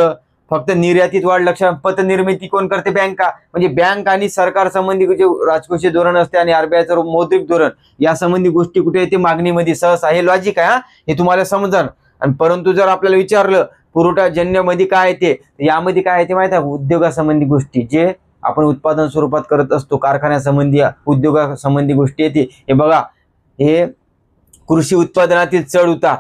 फक्त निर्यातीत वाढ लक्षात. पतनिर्मिती कोण करते? बँका. म्हणजे बँक आणि सरकार संबंधी जे राजकोषीय धोरण असते आणि आरबीआयचं मौद्रिक धोरण या संबंधी गोष्टी कुठे येते? मागणीमध्ये सहसा. हे लॉजिक आहे, हे तुम्हाला समजणार. आणि परंतु जर आपल्याला विचारलं पुरवठाजन्य मध्ये काय येते, यामध्ये काय येते माहिती आहे? उद्योगासंबंधी गोष्टी, जे आपण उत्पादन स्वरूपात करत असतो, कारखान्यासंबंधी उद्योगासंबंधी गोष्टी येते. हे बघा, हे कृषी उत्पादनातील चढ उतार,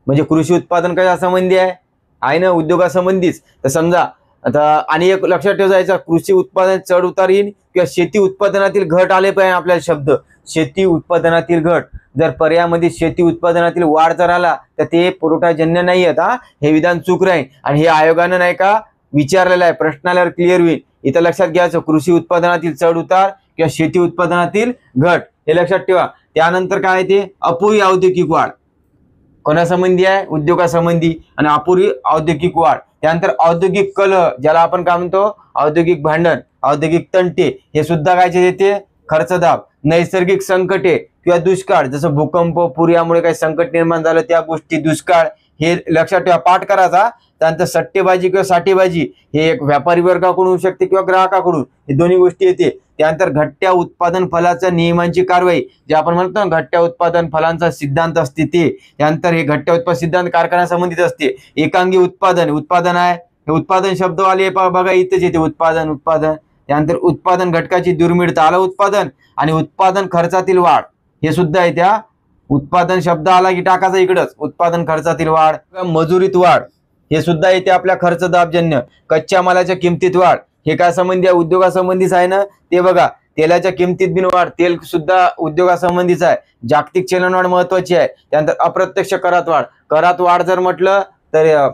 म्हणजे कृषी उत्पादन कशा संबंधी आहे ना? उद्योगासंबंधीच. तर समजा आता आणि एक लक्षात ठेवायचा, कृषी उत्पादन चढ उतार येईल किंवा शेती उत्पादनातील घट आले पाहिजे आपल्याला शब्द. शेती उत्पादनातील घट. जर पर्यायामध्ये शेती उत्पादनातील वाढ जर आला तर ते पुरवठाजन्य नाही आहेत. हे विधान चूक राहील, आणि हे आयोगानं नाही का विचारलेलं आहे, प्रश्नाला क्लिअर होईल. इथं लक्षात घ्यायचं, कृषी उत्पादनातील चढ उतार किंवा शेती उत्पादनातील घट, हे लक्षात ठेवा. त्यानंतर काय आहे ते? अपुरी औद्योगिक वाढ. कोणासंबंधी आहे? उद्योगासंबंधी. आणि अपुरी औद्योगिक वाढ. त्यानंतर औद्योगिक कलह, ज्याला आपण काय म्हणतो? औद्योगिक भांडण, औद्योगिक तंटे, हे सुद्धा काय येते? खर्च दाब. नैसर्गिक संकटे किंवा दुष्काळ, जसं भूकंप, पूर यामुळे काही संकट निर्माण झालं त्या गोष्टी, दुष्काळ, हे लक्षात ठेवा, पाठ करायचा. त्यानंतर सट्टेबाजी किंवा साठेबाजी, हे एक व्यापारी वर्गाकडून होऊ शकते किंवा ग्राहकाकडून, हे दोन्ही गोष्टी येते. त्यानंतर घटत्या उत्पादन फलाच्या नियमांची कारवाई, जे आपण म्हणतो ना घटत्या उत्पादन फलांचा सिद्धांत असते ते. त्यानंतर हे घटत्या उत्पादन सिद्धांत कारखान्यासंबंधित असते. एकांगी उत्पादन, उत्पादन आहे, हे उत्पादन शब्द आले बघा इथेच येते, उत्पादन. उत्पादन. त्यानंतर उत्पादन घटकाची दुर्मिळता, आलं उत्पादन. आणि उत्पादन खर्चातील वाढ, हे सुद्धा आहे. त्या उत्पादन शब्द आला की टाकायचा इकडंच, उत्पादन खर्चातील वाढ. मजुरीत वाढ, हे सुद्धा येते आपल्या खर्च दाबजन्य. कच्च्या मालाच्या किमतीत वाढ, हे काय संबंधी आहे? उद्योगासंबंधीच आहे ना. ते बघा, तेलाच्या किमतीत बिन वाढ, तेल सुद्धा उद्योगासंबंधीच आहे. जागतिक चलनवाढ महत्वाची आहे. त्यानंतर अप्रत्यक्ष करात वाढ. करात वाढ जर म्हटलं तर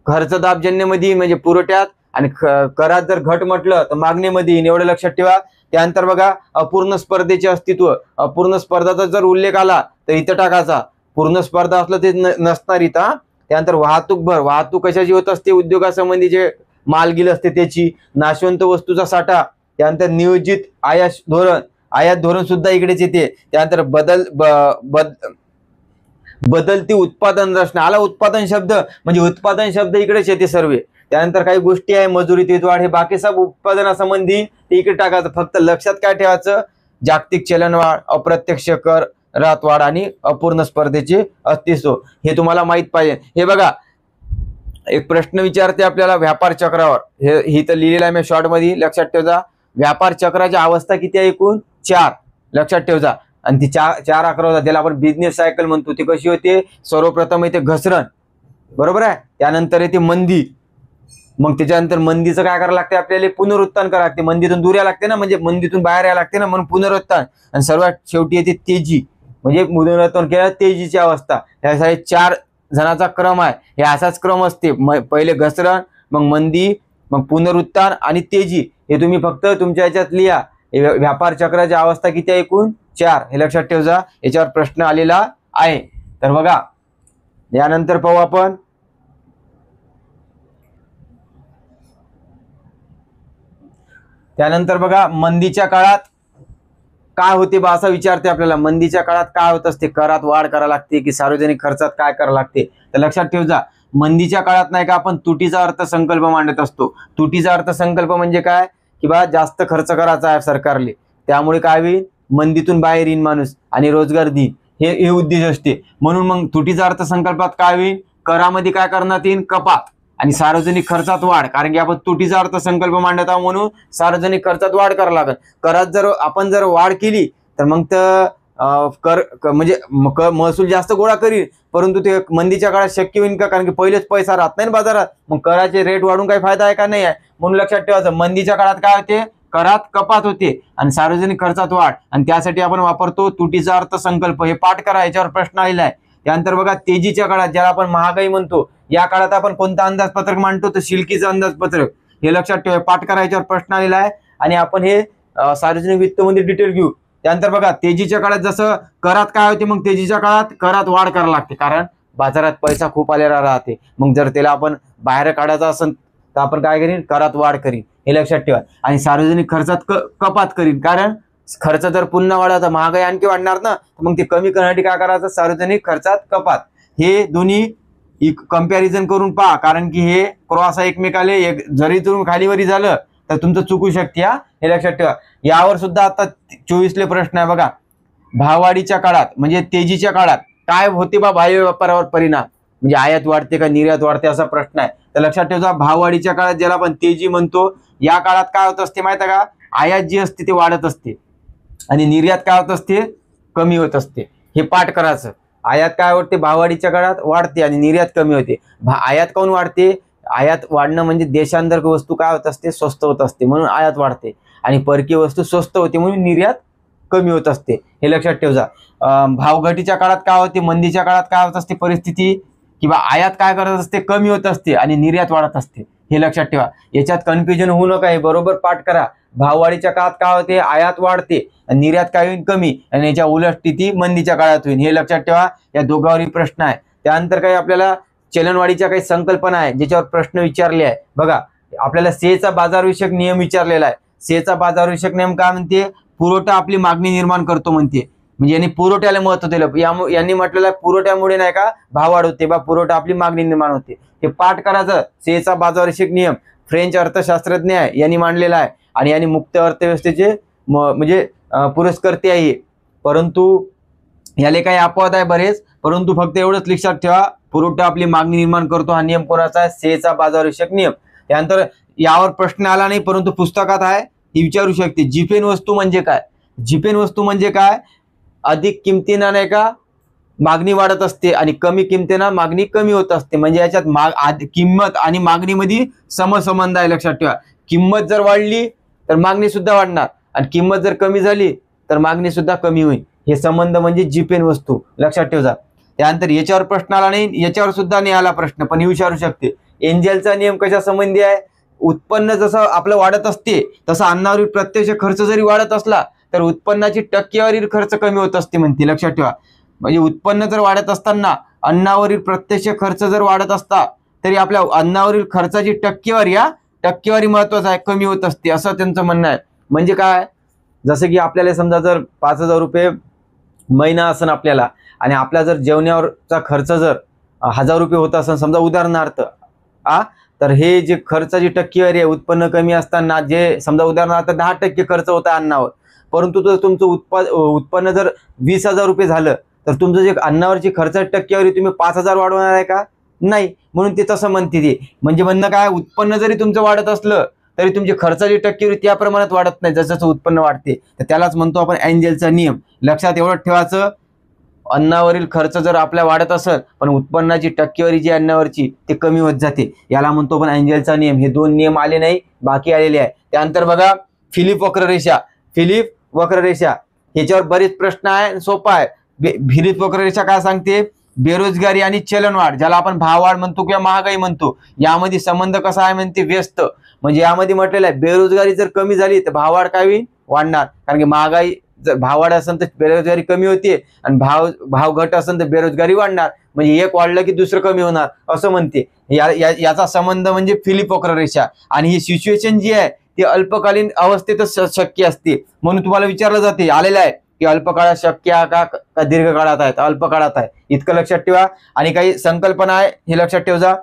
खर्च दाबजन्यमध्ये म्हणजे पुरवठ्यात, आणि करात जर घट म्हटलं तर मागणीमध्ये, एवढं लक्षात ठेवा. त्यानंतर बघा अपूर्ण स्पर्धेचे अस्तित्व. अपूर्ण स्पर्धाचा जर उल्लेख आला तर इथं टाकायचा. पूर्ण स्पर्धा असलं ते नसणार इथं. त्यानंतर वाहतूक भर. वाहतूक कशाची होत असते? उद्योगासंबंधी जे मालगिल असते त्याची. नाशवंत वस्तूचा साठा. त्यानंतर नियोजित आयात धोरण. आयात धोरण सुद्धा इकडेच येते. त्यानंतर बदलती उत्पादन रचना, आला उत्पादन शब्द, म्हणजे उत्पादन शब्द इकडेच येते सर्व. त्यानंतर काही गोष्टी आहे मजुरीत वाढ, हे बाकी सब उत्पादनासंबंधी ते इकडे टाकायचं. फक्त लक्षात काय ठेवायचं? जागतिक चलनवाढ, अप्रत्यक्ष कर रात वाढ आणि अपूर्ण स्पर्धेचे अस्तित्व, हे तुम्हाला माहित पाहिजे. हे बघा, एक प्रश्न विचारते आपल्याला व्यापार चक्रावर. हे तर लिहिलेलं आहे मी शॉर्ट मध्ये, लक्षात ठेवा. व्यापार चक्राच्या अवस्था किती आहे? एकूण 4, लक्षात ठेवा. आणि ती 4 आकडा होता, त्याला आपण बिझनेस सायकल म्हणतो. ती कशी होते? सर्वप्रथम येते घसरण, बरोबर आहे. त्यानंतर येते मंदी. मग त्याच्यानंतर मंदीचं काय करावं लागते? आपल्याला पुनरुत्थान करावं लागते. मंदीतून दूर यायला लागते ना, म्हणजे मंदीतून बाहेर यायला लागते ना, म्हणून पुनरुत्थान. आणि सर्वात शेवटी येते तेजी, म्हणजे पुनरुत्थान केलं तेजीची अवस्था. यासाठी 4 जणांचा क्रम आहे. हे असाच क्रम असते. पहिले घसरण, मग मंदी, मग पुनरुत्थान आणि तेजी. हे तुम्ही फक्त तुमच्या याच्यात लिहा. व्यापार चक्राची अवस्था किती आहे? एकूण 4. हे लक्षात ठेव जा, याच्यावर प्रश्न आलेला आहे. तर बघा यानंतर पाहू आपण त्यानंतर बघा मंदीच्या काळात काय होते बा असं विचारते आपल्याला. मंदीच्या काळात काय होत असते? करात वाढ करावी लागते की सार्वजनिक खर्चात काय करावं लागते? तर लक्षात ठेव जा, मंदीच्या काळात नाही का आपण तुटीचा अर्थसंकल्प मांडत असतो. तुटीचा अर्थसंकल्प म्हणजे काय की बा जास्त खर्च करायचा आहे सरकारले, त्यामुळे काय होईल? मंदीतून बाहेर येईन माणूस आणि रोजगार देईन, हे उद्देश असते. म्हणून मग तुटीचा अर्थसंकल्पात काय होईल? करामध्ये काय करण्यात येईल? कपात आणि सार्वजनिक खर्चात वाढ. कारण की आपण तुटीचा अर्थसंकल्प मांडत आहोत म्हणून सार्वजनिक खर्चात वाढ करावं लागेल. करात जर आपण वाढ केली तर मग तर म्हणजे महसूल जास्त गोळा करील, परंतु ते मंदीच्या काळात शक्य होईल का? कारण की पहिलेच पैसा राहत नाही ना बाजारात, मग कराचे रेट वाढून काही फायदा आहे का? नाही आहे. म्हणून लक्षात ठेवायचं, मंदीच्या काळात काय होते? करात कपात होते आणि सार्वजनिक खर्चात वाढ, आणि त्यासाठी आपण वापरतो तुटीचा अर्थसंकल्प. हे पाठ करा, याच्यावर प्रश्न आलेला आहे. त्यानंतर बघा तेजीच्या काळात, ज्याला आपण महागाई म्हणतो, या काळात आपण कोणतं अंदाजपत्रक मांडतो? तर शिल्कीचं अंदाजपत्रक. हे लक्षात ठेवा, पाठ करा, याच्यावर प्रश्न आलेला आहे. आणि आपण हे सार्वजनिक वित्तमध्ये डिटेल घेऊ. त्यानंतर बघा तेजीच्या काळात जसं करात काय होते? मग तेजीच्या काळात करात वाढ करावी लागते, कारण बाजारात पैसा खूप आलेला राहते. मग जर त्याला आपण बाहेर काढायचा असेल तर आपण काय करीन? करात वाढ करीन, हे लक्षात ठेवा. आणि सार्वजनिक खर्चात कपात करीन, कारण खर्च जर पुन्हा वाढला महागाई आणखी वाढणार ना, मग ते कमी करण्यासाठी काय करायचं? सार्वजनिक खर्चात कपात. हे दोन्ही कंपॅरिझन करून पहा, कारण की हे क्रॉस एकमेकाले जरी तुम्ही खालीवरी झालं तर तुमचं चुकू शकते, हे लक्षात ठेवा. यावर सुद्धा आता 24ले प्रश्न आहे बघा. भाववाढीच्या काळात म्हणजे तेजीच्या काळात काय होते बा बाह्य व्यापारावर परिणाम? म्हणजे आयात वाढते का निर्यात वाढते, असा प्रश्न आहे. तर लक्षात ठेवा, भाववाढीच्या काळात ज्याला आपण तेजी म्हणतो, या काळात काय होत असते माहिती आहे का? आयात जी असते ते वाढत असते आणि निर्यात काय होत असते? कमी होत असते. हे पाठ करायचं. आयात काय वाढते? भाववाढीच्या काळात वाढते आणि निर्यात कमी होते. आयात काऊन वाढते? आयात वाढणं म्हणजे देशांतर्गत वस्तू काय होत असते? स्वस्त होत असते, म्हणून आयात वाढते. आणि परकीय वस्तू स्वस्त होते म्हणून निर्यात कमी होत असते, हे लक्षात ठेव जा. भावघटीच्या काळात काय होते? मंदीच्या काळात काय होत असते परिस्थिती? किंवा आयात काय करत असते? कमी होत असते आणि निर्यात वाढत असते, हे लक्षात ठेवा. याच्यात कन्फ्युजन होऊ नका, हे बरोबर पाठ करा. भाववाढीच्या काळात काय होते? आयात वाढते आणि निर्यात काय होईल? कमी, आणि याच्या उलट स्थिती मंदीच्या काळात होईल, हे लक्षात ठेवा. या दोघांवरही प्रश्न आहे. त्यानंतर काही आपल्याला चलनवाढीच्या काही संकल्पना आहे ज्याच्यावर प्रश्न विचारले आहे बघा. आपल्याला सेचा बाजारविषयक नियम विचारलेला आहे. सेचा बाजारविषयक नियम काय म्हणते? पुरवठा आपली मागणी निर्माण करतो म्हणते. म्हणजे यांनी पुरवठ्याला महत्व दिलं. यांनी म्हटलेलं आहे पुरवठ्यामुळे नाही का भाव वाढ होते बा, पुरवठा आपली मागणी निर्माण होते. हे पाठ करायचं. सेचा बाजारविषयक नियम फ्रेंच अर्थशास्त्रज्ञ आहे यांनी मांडलेला आहे, आणि यांनी मुक्त अर्थव्यवस्थेचे म्हणजे पुरस्कर्ते आहे. परंतु याले काही अपवाद आहे बरेच, परंतु फक्त एवढंच लक्षात ठेवा, पुरवठा आपली मागणी निर्माण करतो हा नियम कोणाचा आहे? सेचा बाजारविषयक नियम. त्यानंतर यावर प्रश्न आला नाही, परंतु पुस्तकात आहे, ती विचारू शकते. जिफेन वस्तू म्हणजे काय? जिफेन वस्तू म्हणजे काय? अधिक किमतीनं नाही का मागणी वाढत असते आणि कमी किमतीनं मागणी कमी होत असते. म्हणजे याच्यात किंमत आणि मागणीमध्ये समसंबंध आहे, लक्षात ठेवा. किंमत जर वाढली तर मागणी सुद्धा वाढणार, आणि किंमत जर कमी झाली तर मागणी सुद्धा कमी होईल. हे संबंध म्हणजे जीपेन वस्तू, लक्षात ठेवा. त्यानंतर याच्यावर प्रश्न आला नाही, याच्यावर सुद्धा नाही आला प्रश्न, पण विचारू शकते. एंजेलचा नियम कशा संबंधी आहे? उत्पन्न जसं आपलं वाढत असते तसं अन्नावरील प्रत्यक्ष खर्च जरी वाढत असला तर उत्पन्नाची टक्केवारी खर्च कमी होत असते म्हणते, लक्षात ठेवा. म्हणजे उत्पन्न जर वाढत असताना अन्नावरील प्रत्यक्ष खर्च जर वाढत असता तरी आपल्या अन्नावरील खर्चाची टक्केवारी महत्वाचं आहे, कमी होत असते, असं त्यांचं म्हणणं आहे. म्हणजे काय? जसं की आपल्याला समजा जर 5,000 रुपये महिना असेल आपल्याला, आणि आपला जर जेवणावरचा खर्च जर 1,000 रुपये होत असेल समजा उदाहरणार्थ, तर हे जे खर्चाची टक्केवारी आहे उत्पन्न कमी असताना जे समजा उदाहरणार्थ 10% खर्च होता अन्नावर, परंतु जर तुमचं उत्पन्न जर 20,000 रुपये झालं तर तुमचं जे अन्नावरची खर्चाची टक्केवारी तुम्ही 5,000 वाढवणार आहे का? नाही. म्हणून ते तसं म्हणते ते. म्हणजे म्हणणं काय? उत्पन्न जरी तुमचं वाढत असलं तरी तुमची खर्चाची टक्केवारी त्या प्रमाणात वाढत नाही जसं जसं उत्पन्न वाढते. तर त्यालाच म्हणतो आपण एंजेलचा नियम. लक्षात एवढं ठेवायचं, अन्नावरील खर्च जर आपल्या वाढत असेल पण उत्पन्नाची टक्केवारी जी अन्नावरची ते कमी होत जाते, याला म्हणतो आपण एंजेलचा नियम. हे दोन नियम आले नाही, बाकी आलेले आहे. त्यानंतर बघा फिलिप वक्ररेषा, ह्याच्यावर बरेच प्रश्न आहे, सोपा आहे. फिलिप वक्ररेषा काय सांगते? बेरोजगारी आणि चलनवाढ, ज्याला आपण भाववाढ म्हणतो किंवा महागाई म्हणतो, यामध्ये संबंध कसा आहे म्हणते व्यस्त. म्हणजे यामध्ये म्हटलेलं आहे बेरोजगारी जर कमी झाली तर भाववाढ काय होईल, वाढणार. कारण की महागाई जर भाववाढ असेल तर बेरोजगारी कमी होते आणि भाव घट असेल तर बेरोजगारी वाढणार. म्हणजे एक वाढलं की दुसरं कमी होणार असं म्हणते. याचा संबंध म्हणजे फिलिप वक्ररेषा. आणि ही सिच्युएशन जी आहे ती अल्पकालीन अवस्थेतच शक्य असते. म्हणून तुम्हाला विचारलं जाते, आलेलं आहे की अल्पकाळात शक्य आहे का दीर्घकाळात आहे, अल्पकाळात आहे, इतकं लक्षात ठेवा. आणि काही संकल्पना आहे हे लक्षात ठेवा.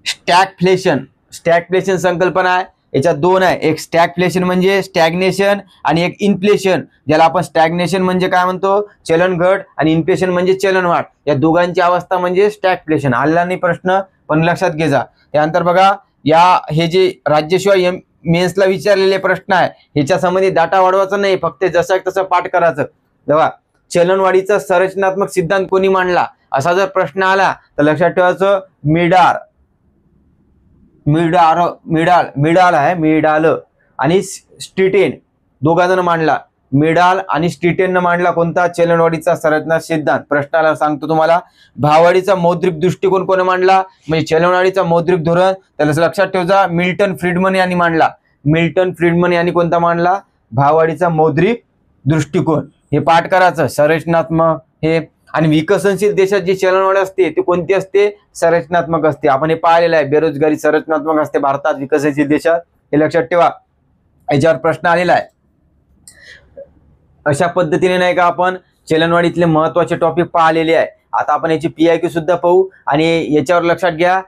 स्टॅगफ्लेशन संकल्पना आहे. याच्यात दोन आहे, एक स्टॅगफ्लेशन म्हणजे स्टॅग्नेशन आणि एक इन्फ्लेशन. ज्याला आपण स्टॅग्नेशन म्हणजे काय म्हणतो, चलन घट, आणि इन्फ्लेशन म्हणजे चलनवाढ. या दोघांची अवस्था म्हणजे स्टॅगफ्लेशन. आलेला नाही प्रश्न पण लक्षात घ्या. त्यानंतर बघा हे जे राज्यसेवा मेन्सला विचारलेले प्रश्न आहे ह्याच्या संबंधी डाटा वाढवायचा नाही, फक्त जसं तसं पाठ करायचं. तेव्हा चलनवाढीचा संरचनात्मक सिद्धांत कोणी मांडला असा जर प्रश्न आला तर लक्षात ठेवायचं मिडाल आणि स्टीटेन दोघांजण मांडला. मिडाल आणि स्टीटेननं मांडला कोणता, चलनवाढीचा संरचना सिद्धांत. प्रश्नाला सांगतो तुम्हाला, भाववाढीचा मौद्रिक दृष्टिकोन कोण मांडला, म्हणजे चलनवाढीचा मौद्रिक धोरण, त्याला लक्षात ठेवायचा मिल्टन फ्रीडमन यांनी मांडला. मिल्टन फ्रीडमन यांनी कोणता मांडला, भाववाढीचा मौद्रिक दृष्टिकोन. हे पाठ करायचं, संरचनात्मक हे. आणि विकसनशील देशात जी चलनवाढ असते ती कोणती असते, संरचनात्मक असते. आपण हे पाहिलेलं आहे, बेरोजगारी संरचनात्मक असते भारतात, विकसनशील देशात, हे लक्षात ठेवा. याच्यावर प्रश्न आलेला आहे. अशा पद्धतीने नाही का आपण चलनवाढीतले महत्वाचे टॉपिक पाहिलेले आहे. आता आपण याची PIQ सुद्धा पाहू. आणि याच्यावर लक्षात घ्या,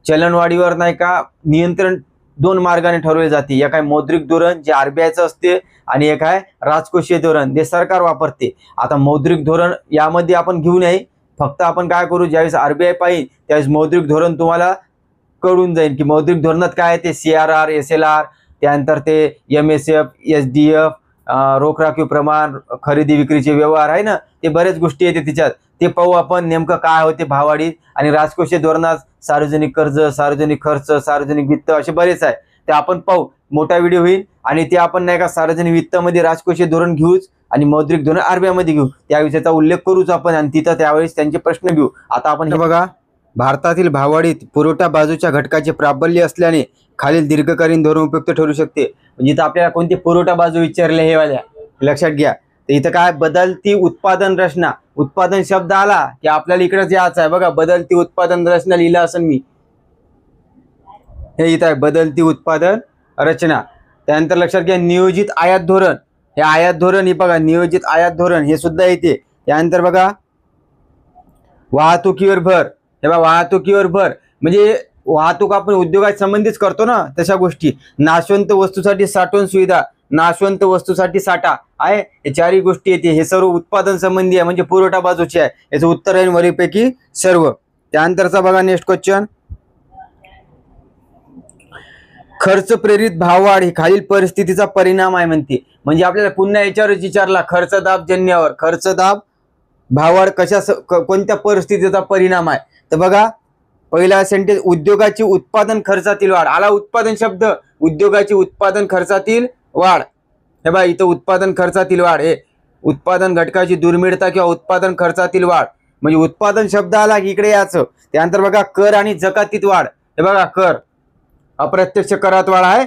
चलनवाढीवर नाही का नियंत्रण दोन मार्गाने ठरवले जाते. एक आहे मौद्रिक धोरण जे RBIचं असते, आणि एक आहे राजकोषीय धोरण जे सरकार वापरते. आता मौद्रिक धोरण यामध्ये आपण घेऊ नये, फक्त आपण काय करू, ज्यावेळेस RBI पाहिजे त्यावेळेस मौद्रिक धोरण तुम्हाला कळून जाईल की मौद्रिक धोरणात काय आहे ते. CRR, SLR, त्यानंतर ते MSF, SDF, रोख राखीव प्रमाण, खरेदी विक्रीचे व्यवहार आहे ना, ते बरेच गोष्टी येते त्याच्यात. ते पाहू आपण नेमकं काय होते भाववाढीत. आणि राजकोषीय धोरणात सार्वजनिक कर्ज, सार्वजनिक खर्च, सार्वजनिक वित्त असे बरेच आहे, ते आपण पाहू. मोठा व्हिडिओ होईल आणि ते आपण नाही का सार्वजनिक वित्तामध्ये राजकोषीय धोरण घेऊच आणि मौद्रिक धोरण RBI मध्ये घेऊ, त्या विषयाचा उल्लेख करूच आपण आणि तिथं त्यावेळेस त्यांचे प्रश्न घेऊ. आता आपण हे बघा, भारतातील भाववाढीत पुरवठा बाजूच्या घटकाचे प्राबल्य असल्याने खालील दीर्घकालीन धोरण उपयुक्त ठरू शकते. म्हणजे इथं आपल्याला कोणती पुरवठा बाजू विचारले हे वाल्या लक्षात घ्या. तर इथं काय, बदलती उत्पादन रचना. उत्पादन शब्द आला की आपल्याला इकडेच यायचं आहे बघा, बदलती उत्पादन रचना लिहिलं असेल मी, हे इथं आहे बदलती उत्पादन रचना. त्यानंतर लक्षात घ्या नियोजित आयात धोरण. हे आयात धोरण, हे बघा नियोजित आयात धोरण हे सुद्धा येते. त्यानंतर बघा वाहतुकीवर भर. हे बघा वाहतुकीवर भर म्हणजे वाहतूक आपण उद्योगात संबंधित करतो ना, तशा गोष्टी. नाशवंत वस्तूसाठी साठवण सुविधा, नाशवंत वस्तूसाठी साठा आहे, हे चारही गोष्टी येते. हे सर्व उत्पादन संबंधी आहे, म्हणजे पुरवठा बाजूचे आहे. याचं उत्तर आहे वरीपैकी सर्व. त्यानंतरचा बघा नेक्स्ट क्वेश्चन, खर्च प्रेरित भाववाढ ही खालील परिस्थितीचा परिणाम आहे म्हणते. म्हणजे आपल्याला पुन्हा याच्यावरच विचारला, खर्च दाब जन्यावर, खर्च दाब भाववाढ कोणत्या परिस्थितीचा परिणाम आहे. तर बघा पहिला सेंटेन्स, उद्योगाची उत्पादन खर्चातील वाढ. आला उत्पादन शब्द, उद्योगाची उत्पादन खर्चातील वाढ. हे बघा इथं उत्पादन खर्चातील वाढ, हे उत्पादन घटकाची दुर्मिळता किंवा उत्पादन खर्चातील वाढ. म्हणजे उत्पादन शब्द आला की इकडे याचं. त्यानंतर बघा कर आणि जकातीत वाढ. हे बघा कर, अप्रत्यक्ष करात वाढ आहे,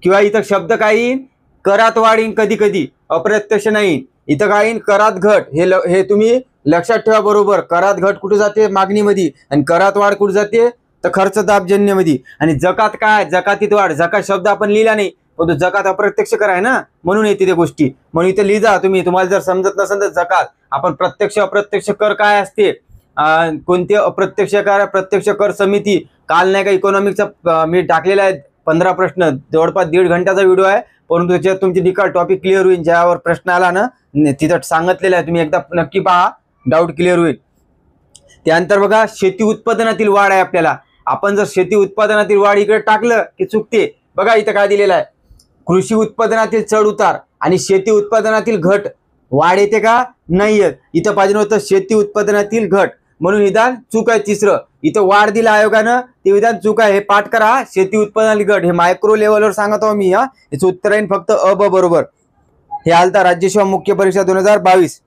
किंवा इथं शब्द काय येईल, करात वाढ येईल कधी कधी, अप्रत्यक्ष नाही. इथं काय येईल, करात घट. हे तुम्ही लक्षात ठेवा बरोबर. करात घट कुठे जाते, मागणीमध्ये, आणि करात वाढ कुठे जाते तर खर्च दाबजन्यमध्ये. आणि जकात काय, जकातीत वाढ. जकात शब्द आपण लिहिला नाही, पण जकात अप्रत्यक्ष कर आहे ना, म्हणून येते त्या गोष्टी. म्हणून इथे लिहिजा तुम्ही, तुम्हाला जर समजत नसेल तर जकात. आपण प्रत्यक्ष अप्रत्यक्ष कर काय असते, कोणते अप्रत्यक्ष कर, प्रत्यक्ष कर समिती. काल नाही का इकॉनॉमिकचा मी टाकलेला आहे 15 प्रश्न, जवळपास 1.5 घंट्याचा व्हिडिओ आहे, परंतु त्याच्यात तुमची डिकॉल टॉपिक क्लिअर होईल. ज्यावर प्रश्न आला ना तिथं सांगितलेलं आहे, तुम्ही एकदा नक्की पहा, डाऊट क्लिअर होईल. त्यानंतर बघा शेती उत्पादनातील वाढ आहे आपल्याला. आपण जर शेती उत्पादनातील वाढ इकडे टाकलं की चुकते. बघा इथं काय दिलेलं आहे, कृषी उत्पादनातील चढ उतार आणि शेती उत्पादनातील घट वाढ येते का, नाही येत. इथं पाहिजे होतं शेती उत्पादनातील घट, म्हणून विधान चूक आहे. तिसरं इथं वाढ दिला आयोगानं, ते विधान चूक आहे. हे पाठ करा, शेती उत्पादनातील घट. हे मायक्रो लेवलवर सांगत आहो मी. याचं उत्तर आहे फक्त अ ब बरोबर. हे आलता राज्यसेवा मुख्य परीक्षा 2022.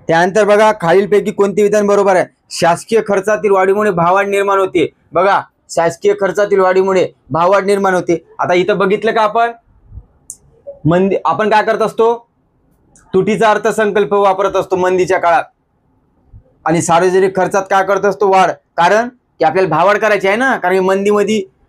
त्यानंतर बघा खालीलपैकी कोणते विधान बरोबर आहे? शासकीय खर्चातील वाढीमुळे भाववाढ निर्माण होते. बघा शासकीय खर्चातील वाढीमुळे भाववाढ निर्माण होते. आता इथं बघितलं का आपण काय करत असतो? तुटीचा अर्थसंकल्प वापरत असतो मंदीच्या काळात. आणि सार्वजनिक खर्चात काय करत असतो? वाढ. कारण की आपल्याला भाववाढ करायची आहे ना. कारण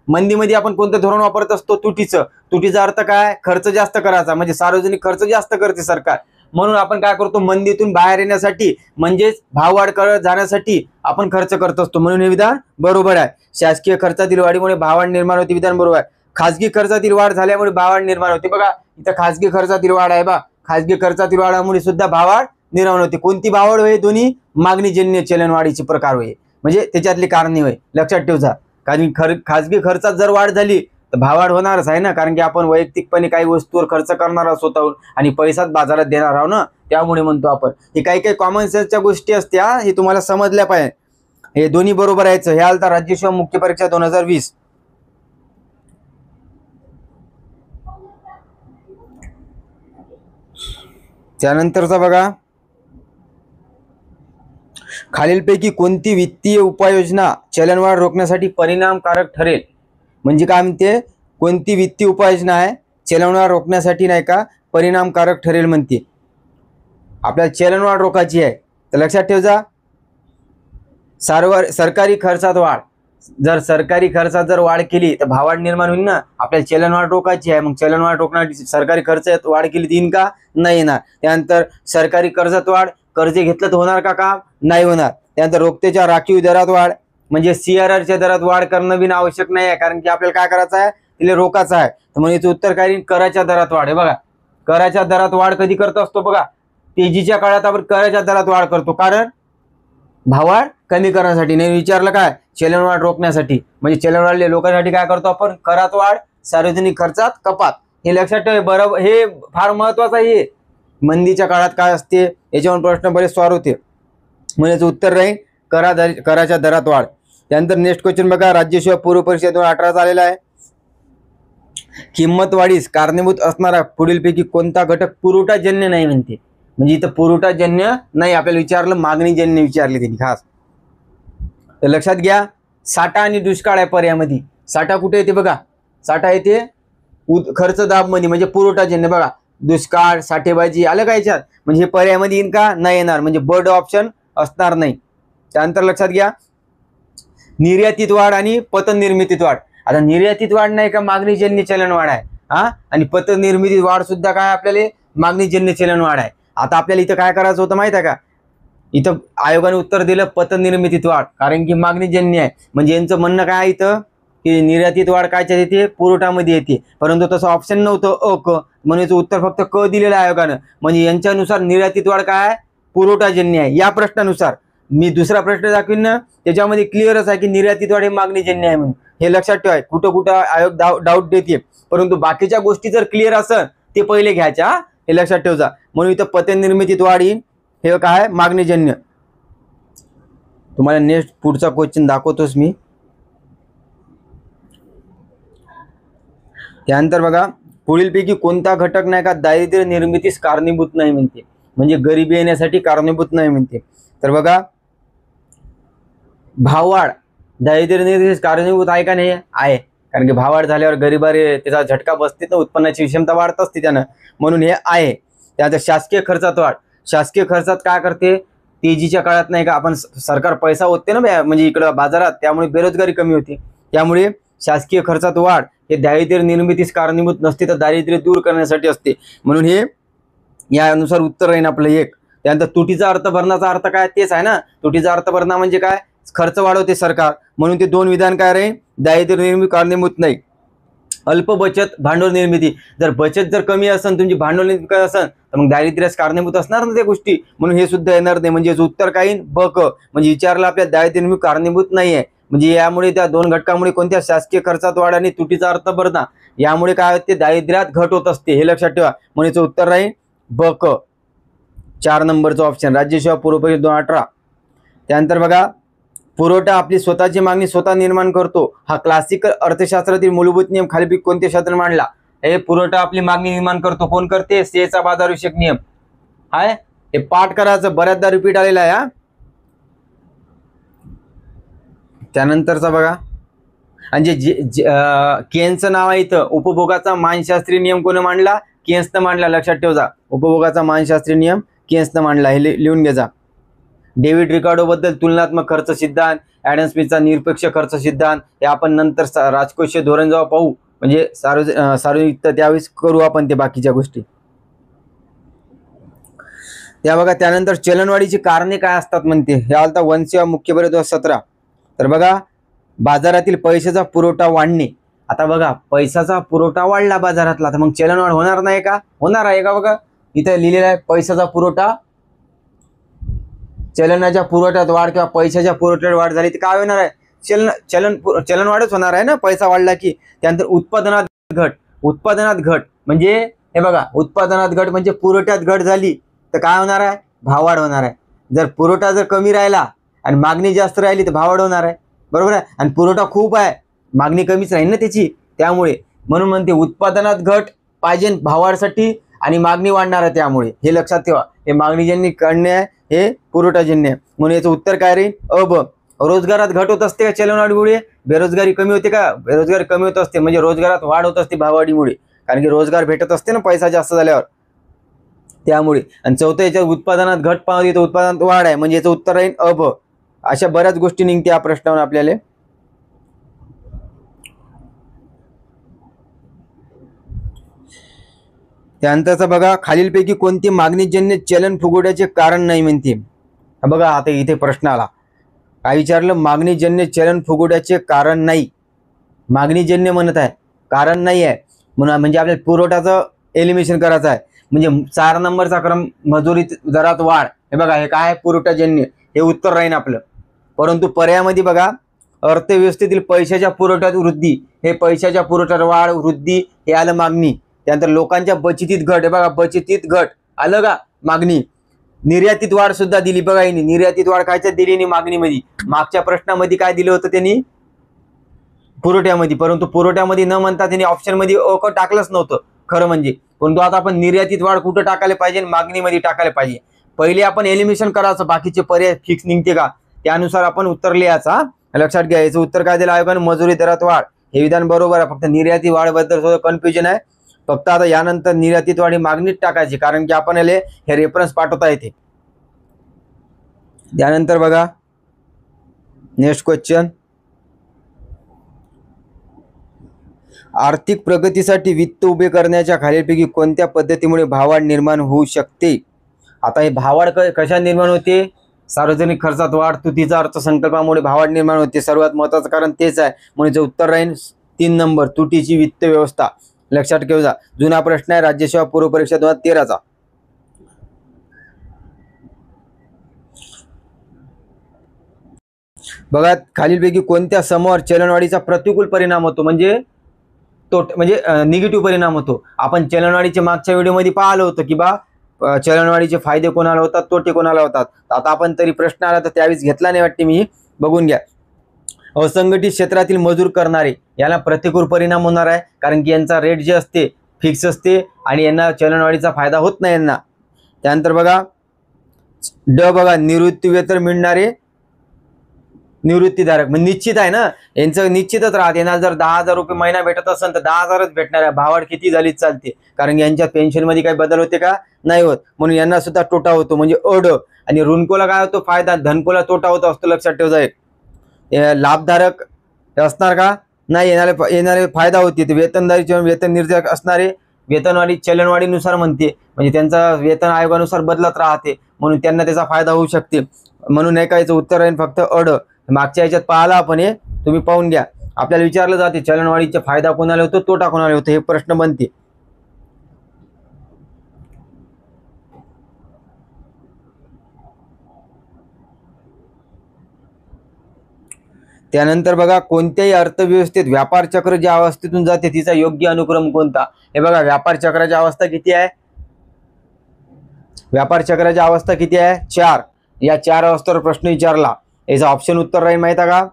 मंदीमध्ये आपण कोणतं धोरण वापरत असतो? तुटीचा अर्थ काय? खर्च जास्त करायचा, म्हणजे सार्वजनिक खर्च जास्त करते सरकार. म्हणून आपण काय करतो? मंदीतून बाहेर येण्यासाठी म्हणजेच भाववाढ करत जाण्यासाठी आपण खर्च करत असतो. म्हणून हे विधान बरोबर आहे. शासकीय खर्चातील वाढीमुळे भाववाढ निर्माण होते, विधान बरोबर आहे. खासगी खर्चातील वाढ झाल्यामुळे भाववाढ निर्माण होते. बघा इथं खासगी खर्चातील वाढ आहे. खासगी खर्चातील वाढामुळे सुद्धा भाववाढ निर्माण होते. कोणती भाववाढ होय? दोन्ही मागणीजन्य चलनवाढीचे प्रकार होय, म्हणजे त्याच्यातली कारणे होय. लक्षात ठेवजा. कारण खासगी खर्चात जर वाढ झाली तर भाववाढ होणारच आहे ना. कारण की आपण वैयक्तिकपणे काही वस्तूवर खर्च करणार आहोत स्वतःहून आणि पैसाच बाजारात देणार आहोत ना. त्यामुळे म्हणतो आपण. हे काही कॉमन सेन्सच्या गोष्टी असत्या, हे तुम्हाला समजल्या पाहिजे. हे दोन्ही बरोबर यायचं. हे आलता राज्यसेवा मुख्य परीक्षा 2020. त्यानंतरचा बघा, खालीलपैकी कोणती वित्तीय उपाययोजना चलनवाढ रोखण्यासाठी परिणामकारक ठरेल? म्हणजे काय म्हणते? कोणती वित्तीय उपाययोजना आहे चलनवाढ रोखण्यासाठी नाही का परिणामकारक ठरेल म्हणते. आपल्याला चलनवाढ रोखायची आहे तर लक्षात ठेवजा. सरकारी खर्चात वाढ. जर सरकारी खर्चात जर वाढ केली तर भाववाढ निर्माण होईल ना. आपल्याला चलनवाढ रोखायची आहे. मग चलनवाढ रोखण्यासाठी सरकारी खर्चात वाढ केली तर येईन का? नाही येणार. त्यानंतर सरकारी कर्जात वाढ. कर्ज घेतलं तर होणार का? नाही होणार. त्यानंतर रोखतेच्या राखीव दरात वाढ, म्हणजे CRRच्या दरात वाढ करणं बिन आवश्यक नाही आहे. कारण की आपल्याला काय करायचं आहे? तिला रोखायचं आहे. तर मग याचं उत्तर काय येईल? कराच्या दरात वाढ. हे बघा कराच्या दरात वाढ कधी करत असतो? बघा तेजीच्या काळात आपण कराच्या दरात वाढ करतो. कारण भाववाढ कमी करण्यासाठी. नाही विचारलं काय? चलनवाढ रोखण्यासाठी. म्हणजे चलनवाढ लोकांसाठी काय करतो आपण? करात वाढ, सार्वजनिक खर्चात कपात. हे लक्षात ठेव. बरोबर, हे फार महत्वाचं आहे. मंदीच्या काळात काय असते याच्यावर प्रश्न बरेच सॉल्व होते. म्हणजे याचं उत्तर राहील कराच्या दरात वाढ. त्यानंतर नेक्स्ट क्वेश्चन बघा, राज्यसेवा पूर्व परीक्षा 2018 आलेला आहे. किंमत वाढीस कारणीभूत असणारा पुढीलपैकी कोणता घटक पुरवठाजन्य नाही म्हणते? म्हणजे इथं पुरवठाजन्य नाही, आपल्याला विचारलं मागणीजन्य विचारले त्यांनी खास. तर लक्षात घ्या, साठा आणि दुष्काळ आहे पर्यायामध्ये. साठा कुठे येते? बघा साठा येते खर्च दाब मध्ये, म्हणजे पुरवठाजन्य. बघा दुष्काळ, साठेबाजी आलं का याच्यात? म्हणजे हे पर्यायामध्ये येईन का? नाही येणार. म्हणजे बर्ड ऑप्शन असणार नाही. त्यानंतर लक्षात घ्या, निर्यातीत वाढ आणि पतन निर्मितीत वाढ. आता निर्यातीत वाढ नाही का मागणीजन्य चलनवाढ आहे. आणि पतन निर्मितीत वाढ सुद्धा काय आपल्याला? मागणीजन्य चलनवाढ आहे. आता आपल्याला इथं काय करायचं होतं माहित आहे का? इथं आयोगाने उत्तर दिलं पतन निर्मितीत वाढ, कारण की मागणीजन्य आहे. म्हणजे यांचं म्हणणं काय इथं की निर्यातीत वाढ कायच्यात येते? पुरवठामध्ये येते. परंतु तसं ऑप्शन नव्हतं क, म्हणून याचं उत्तर फक्त क दिलेलं आहे आयोगानं. म्हणजे यांच्यानुसार निर्यातीत वाढ काय आहे? पुरवठाजन्य आहे. या प्रश्नानुसार मी दुसरा प्रश्न दाखवीन ना, त्याच्यामध्ये क्लिअरच आहे की निर्यातीत वाढ हे मागणीजन्य आहे म्हणून. हे लक्षात ठेवा. कुठं कुठं आयोग डाऊट देते, परंतु बाकीच्या गोष्टी जर क्लिअर असेल ते पहिले घ्यायच्या. हे लक्षात ठेवजा. म्हणून इथं पतन निर्मितीत वाढ येईल, हे काय? मागणीजन्य. तुम्हाला नेक्स्ट पुढचा क्वेश्चन दाखवतोच मी. त्यानंतर बघा, पुढीलपैकी कोणता घटक नाही का दारिद्र्य निर्मितीस कारणीभूत नाही म्हणते? म्हणजे गरिबी येण्यासाठी कारणीभूत नाही म्हणते. तर बघा, भाववाढ दारिद्र्य निर्मितीस कारणीभूत आहे का? नाही आहे. कारण की भाववाढ झाल्यावर गरिबारी त्याचा झटका बसते ना, उत्पन्नाची विषमता वाढत असते त्यानं, म्हणून हे आहे. त्यानंतर शासकीय खर्चात वाढ. शासकीय खर्चात काय करते? तेजीच्या काळात नाही का आपण सरकार पैसा ओतते ना म्हणजे इकडं बाजारात, त्यामुळे बेरोजगारी कमी होते. त्यामुळे शासकीय खर्चात वाढ हे दारिद्र्य निर्मितीस कारणीभूत नसते, तर दारिद्र्य दूर करण्यासाठी असते. म्हणून हे यानुसार उत्तर राहील आपलं एक. त्यानंतर तुटीचा अर्थभरणाचा अर्थ काय? तेच आहे ना. तुटीचा अर्थभरणा म्हणजे काय? खर्च वाढवते सरकार. म्हणून ते दोन विधान काय राहील? दारिद्र्य निर्मिती कारणीभूत नाही. अल्प बचत भांडवल निर्मिती. जर बचत जर कमी असेल, तुमची भांडवल निर्मिती असेल, तर मग दारिद्र्यास कारणीभूत असणार ना त्या गोष्टी. म्हणून हे सुद्धा येणार नाही. म्हणजे याचं उत्तर काय येईल? ब क. म्हणजे विचारलं आपल्या दारिद्र्य निर्मिती कारणीभूत नाही आहे. म्हणजे यामुळे त्या दोन घटकामुळे कोणत्या? शासकीय खर्चात वाढ आणि तुटीचा अर्थभरणा यामुळे काय होते? दारिद्र्यात घट होत असते. हे लक्षात ठेवा. म्हणून याचं उत्तर राहील ब क. 4 नंबरचा ऑप्शन राज्यसेवा पूर्व परीक्षा 2018. त्यानंतर बघा, पुरवठा आपली स्वतःची मागणी स्वतः निर्माण करतो. हा क्लासिकल अर्थशास्त्रातील मूलभूत नियम खालीलपैकी कोणत्या शास्त्राने मांडला? हे पुरवठा आपली मागणी निर्माण करतो. कोण करते? सेचा बाजारविषयक नियम आहे. हे पाठ करायचं, बऱ्याचदा रिपीट आलेला आहे. त्यानंतरचा बघा, आणि जे केन्सचं नाव आहे इथं, उपभोगाचा मानसशास्त्रीय नियम कोणी मांडला? केन्सनं मांडला. लक्षात ठेवा, उपभोगाचा मानसशास्त्रीय नियम केन्सनं मांडला, हे लिहून घ्यायचा. डेव्हिड रिकार्डो बद्दल तुलनात्मक खर्च सिद्धांत, ॲडम स्मिथचा निरपेक्ष खर्च सिद्धांत, हे आपण नंतर राजकोषीय धोरण जेव्हा पाहू, म्हणजे सार्वजनिक त्यावेळेस करू आपण ते बाकीच्या गोष्टी. त्या बघा, त्यानंतर चलनवाढीची कारणे काय असतात म्हणते, हे आलता वंशीय मुख्य बरे 2017. तर बघा, बाजारातील पैशाचा पुरवठा वाढणे. आता बघा, पैशाचा पुरवठा वाढला बाजारातला, तर मग चलनवाढ होणार नाही का? होणार आहे का? बघा इथे लिहिलेला आहे, पैशाचा पुरवठा, चलनाच्या पुरवठ्यात वाढ किंवा पैशाच्या पुरवठ्यात वाढ झाली तर काय होणार आहे? चलनवाढच होणार आहे ना, पैसा वाढला की. त्यानंतर उत्पादनात घट. उत्पादनात घट म्हणजे हे बघा, उत्पादनात घट म्हणजे पुरवठ्यात घट झाली तर काय होणार आहे? भाववाढ होणार आहे. जर पुरवठा जर कमी राहिला आणि मागणी जास्त राहिली तर भाववाढ होणार आहे, बरोबर आहे. आणि पुरवठा खूप आहे, मागणी कमीच राहील ना त्याची, त्यामुळे म्हणून म्हणते उत्पादनात घट पाहिजे भाववाढसाठी आणि मागणी वाढणार आहे, त्यामुळे हे लक्षात ठेवा. हे मागणीजन्य कारणे आहे, हे पुरवठाजन्य आहे. म्हणून याचं उत्तर काय राहील? अ. रोजगारात घट होत असते का चलनवाढीमुळे? बेरोजगारी कमी होते का? बेरोजगारी कमी होत असते, म्हणजे रोजगारात वाढ होत असते भाववाढीमुळे, कारण की रोजगार भेटत असते ना पैसा जास्त झाल्यावर, त्यामुळे. आणि चौथं, याच्या उत्पादनात घट पाहते तर उत्पादनात वाढ आहे, म्हणजे याचं उत्तर राहील अ. ब. अशा बऱ्याच गोष्टी निघते या प्रश्नावर आपल्याला. त्यानंतरचा बघा, खालीलपैकी कोणती मागणीजन्य चलन फुगवट्याचे कारण नाही म्हणते. बघा, आता इथे प्रश्न आला, काय विचारलं? मागणीजन्य चलन फुगवट्याचे कारण नाही. मागणीजन्य म्हणत आहे, कारण नाही आहे म्हणून, म्हणजे आपल्याला पुरवठ्याचं एलिमिनेशन करायचं आहे. म्हणजे 4 नंबरचा क्रम, मजुरी दरात वाढ, हे बघा, हे काय? पुरवठाजन्य, हे उत्तर राहील आपलं. परंतु पर्यायामध्ये बघा, अर्थव्यवस्थेतील पैशाच्या पुरवठ्यात वृद्धी, हे पैशाच्या पुरवठ्यात वाढ वृद्धी, हे आलं मागणी. त्यानंतर लोकांच्या बचतीत घट, हे बघा, बचतीत घट आलं का? मागणी. निर्यातीत वाढ सुद्धा दिली बघा, यांनी निर्यातीत वाढ कायच्यात दिली? नाही, मागणीमध्ये. मागच्या प्रश्नामध्ये काय दिलं होतं त्यांनी? पुरवठ्यामध्ये. परंतु पुरवठ्यामध्ये न म्हणता त्यांनी ऑप्शनमध्ये अ टाकलंच नव्हतं खरं म्हणजे. परंतु आता आपण निर्यातीत वाढ कुठं टाकायला पाहिजे? मागणीमध्ये टाकायला पाहिजे. पहिले आपण एलिमिनेशन करायचं, बाकीचे पर्याय फिक्स निघते का त्यानुसार आपण उत्तर लिहायचं. लक्षात घ्या, याचं उत्तर काय दिलं आयोगाने? मजुरी दरात वाढ. हे विधान बरोबर आहे, फक्त निर्याती वाढबद्दल थोडं कन्फ्युजन आहे. फक्त आता यानंतर निर्यातीत वाढ ही मागणीत टाकायची, कारण की आपण हे रेफरन्स पाठवता येते. त्यानंतर बघा, नेक्स्ट क्वेश्चन, आर्थिक प्रगतीसाठी वित्त उभे करण्याच्या खालीलपैकी कोणत्या पद्धतीमुळे भाववाढ निर्माण होऊ शकते? आता हे भाववाढ कशा निर्माण होते? सार्वजनिक खर्चात वाढ, तुटीचा अर्थसंकल्पामुळे भाववाढ निर्माण होते. सर्वात महत्त्वाचं कारण तेच आहे, म्हणजे उत्तर राहील 3 नंबर, तुटीची वित्त व्यवस्था. लक्षात ठेवा, जुना प्रश्न आहे, राज्यसेवा पूर्व परीक्षा 2013चा. बघा, खालीलपैकी कोणत्या समूहावर चलनवाढीचा प्रतिकूल परिणाम होतो, म्हणजे निगेटिव्ह परिणाम होतो? आपण चलनवाढीच्या मागच्या व्हिडिओमध्ये पाहिलं होतं की चलनवाढीचे फायदे कोणाला होतात, तोटे कोणाला होतात. आता आपण तरी प्रश्न आला तर त्यावेळेस घेतला नाही वाटते मी, बघून घ्या. असंघटित क्षेत्रातील मजूर करणारे, याला प्रतिकूल परिणाम होणार आहे, कारण की यांचा रेट जे असते फिक्स असते आणि यांना चलनवाढीचा फायदा होत नाही यांना. त्यानंतर बघा, ड बघा, निवृत्तीवेतन मिळणारे निवृत्तीधारक, म्हणजे निश्चित आहे ना, यांचं निश्चितच राहते. यांना जर 10,000 रुपये महिना भेटत असेल तर 10,000च भेटणार आहे, भाववाढ किती झालीच चालते, कारण यांच्या पेन्शनमध्ये काही बदल होते का? नाही होत, म्हणून यांना सुद्धा तोटा होतो, म्हणजे अड. आणि ऋणकोला काय होतो? फायदा. धनकोला तोटा होतो असतो, लक्षात ठेवायचं आहे. लाभधारक असणार का? नाही, येणारे फायदा होते. वेतनदारी वेतन निर्धारक असणारे वेतनवाढी चलनवाढीनुसार म्हणते, म्हणजे त्यांचा वेतन आयोगानुसार बदलत राहते, म्हणून त्यांना त्याचा फायदा होऊ शकते. म्हणून नाही, याचं उत्तर राहील फक्त अड. मागच्या याच्यात पाहिला आपण, हे तुम्ही पाहून घ्या. आपल्याला विचारलं जाते चलनवाढीचा फायदा कोणाला होतो, तोटा कोणाला होतो, हे प्रश्न बनते. त्यानंतर बघा, कोणत्याही अर्थव्यवस्थेत व्यापार चक्र ज्या अवस्थेतून जाते तिचा योग्य अनुक्रम कोणता? हे बघा, व्यापार चक्राची अवस्था किती आहे? व्यापार चक्राची अवस्था किती आहे? 4. या 4 अवस्थेवर प्रश्न विचारला, याचा ऑप्शन उत्तर राहील माहिती आहे का?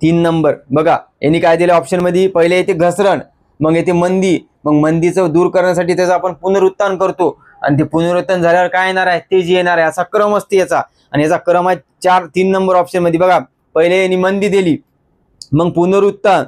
3 नंबर. बघा, यांनी काय दिलं ऑप्शन मध्ये? पहिले येते घसरण, मग येते मंदी, मग मंदीचं दूर करण्यासाठी त्याचं आपण पुनरुत्थान करतो, आणि ते पुनरुत्थान झाल्यावर काय येणार आहे, तेजी येणार आहे. असा क्रम असते याचा. आणि याचा क्रम आहे 3 नंबर ऑप्शन मध्ये. बघा, पहिले यांनी मंदी दिली, मग पुनरुत्थान,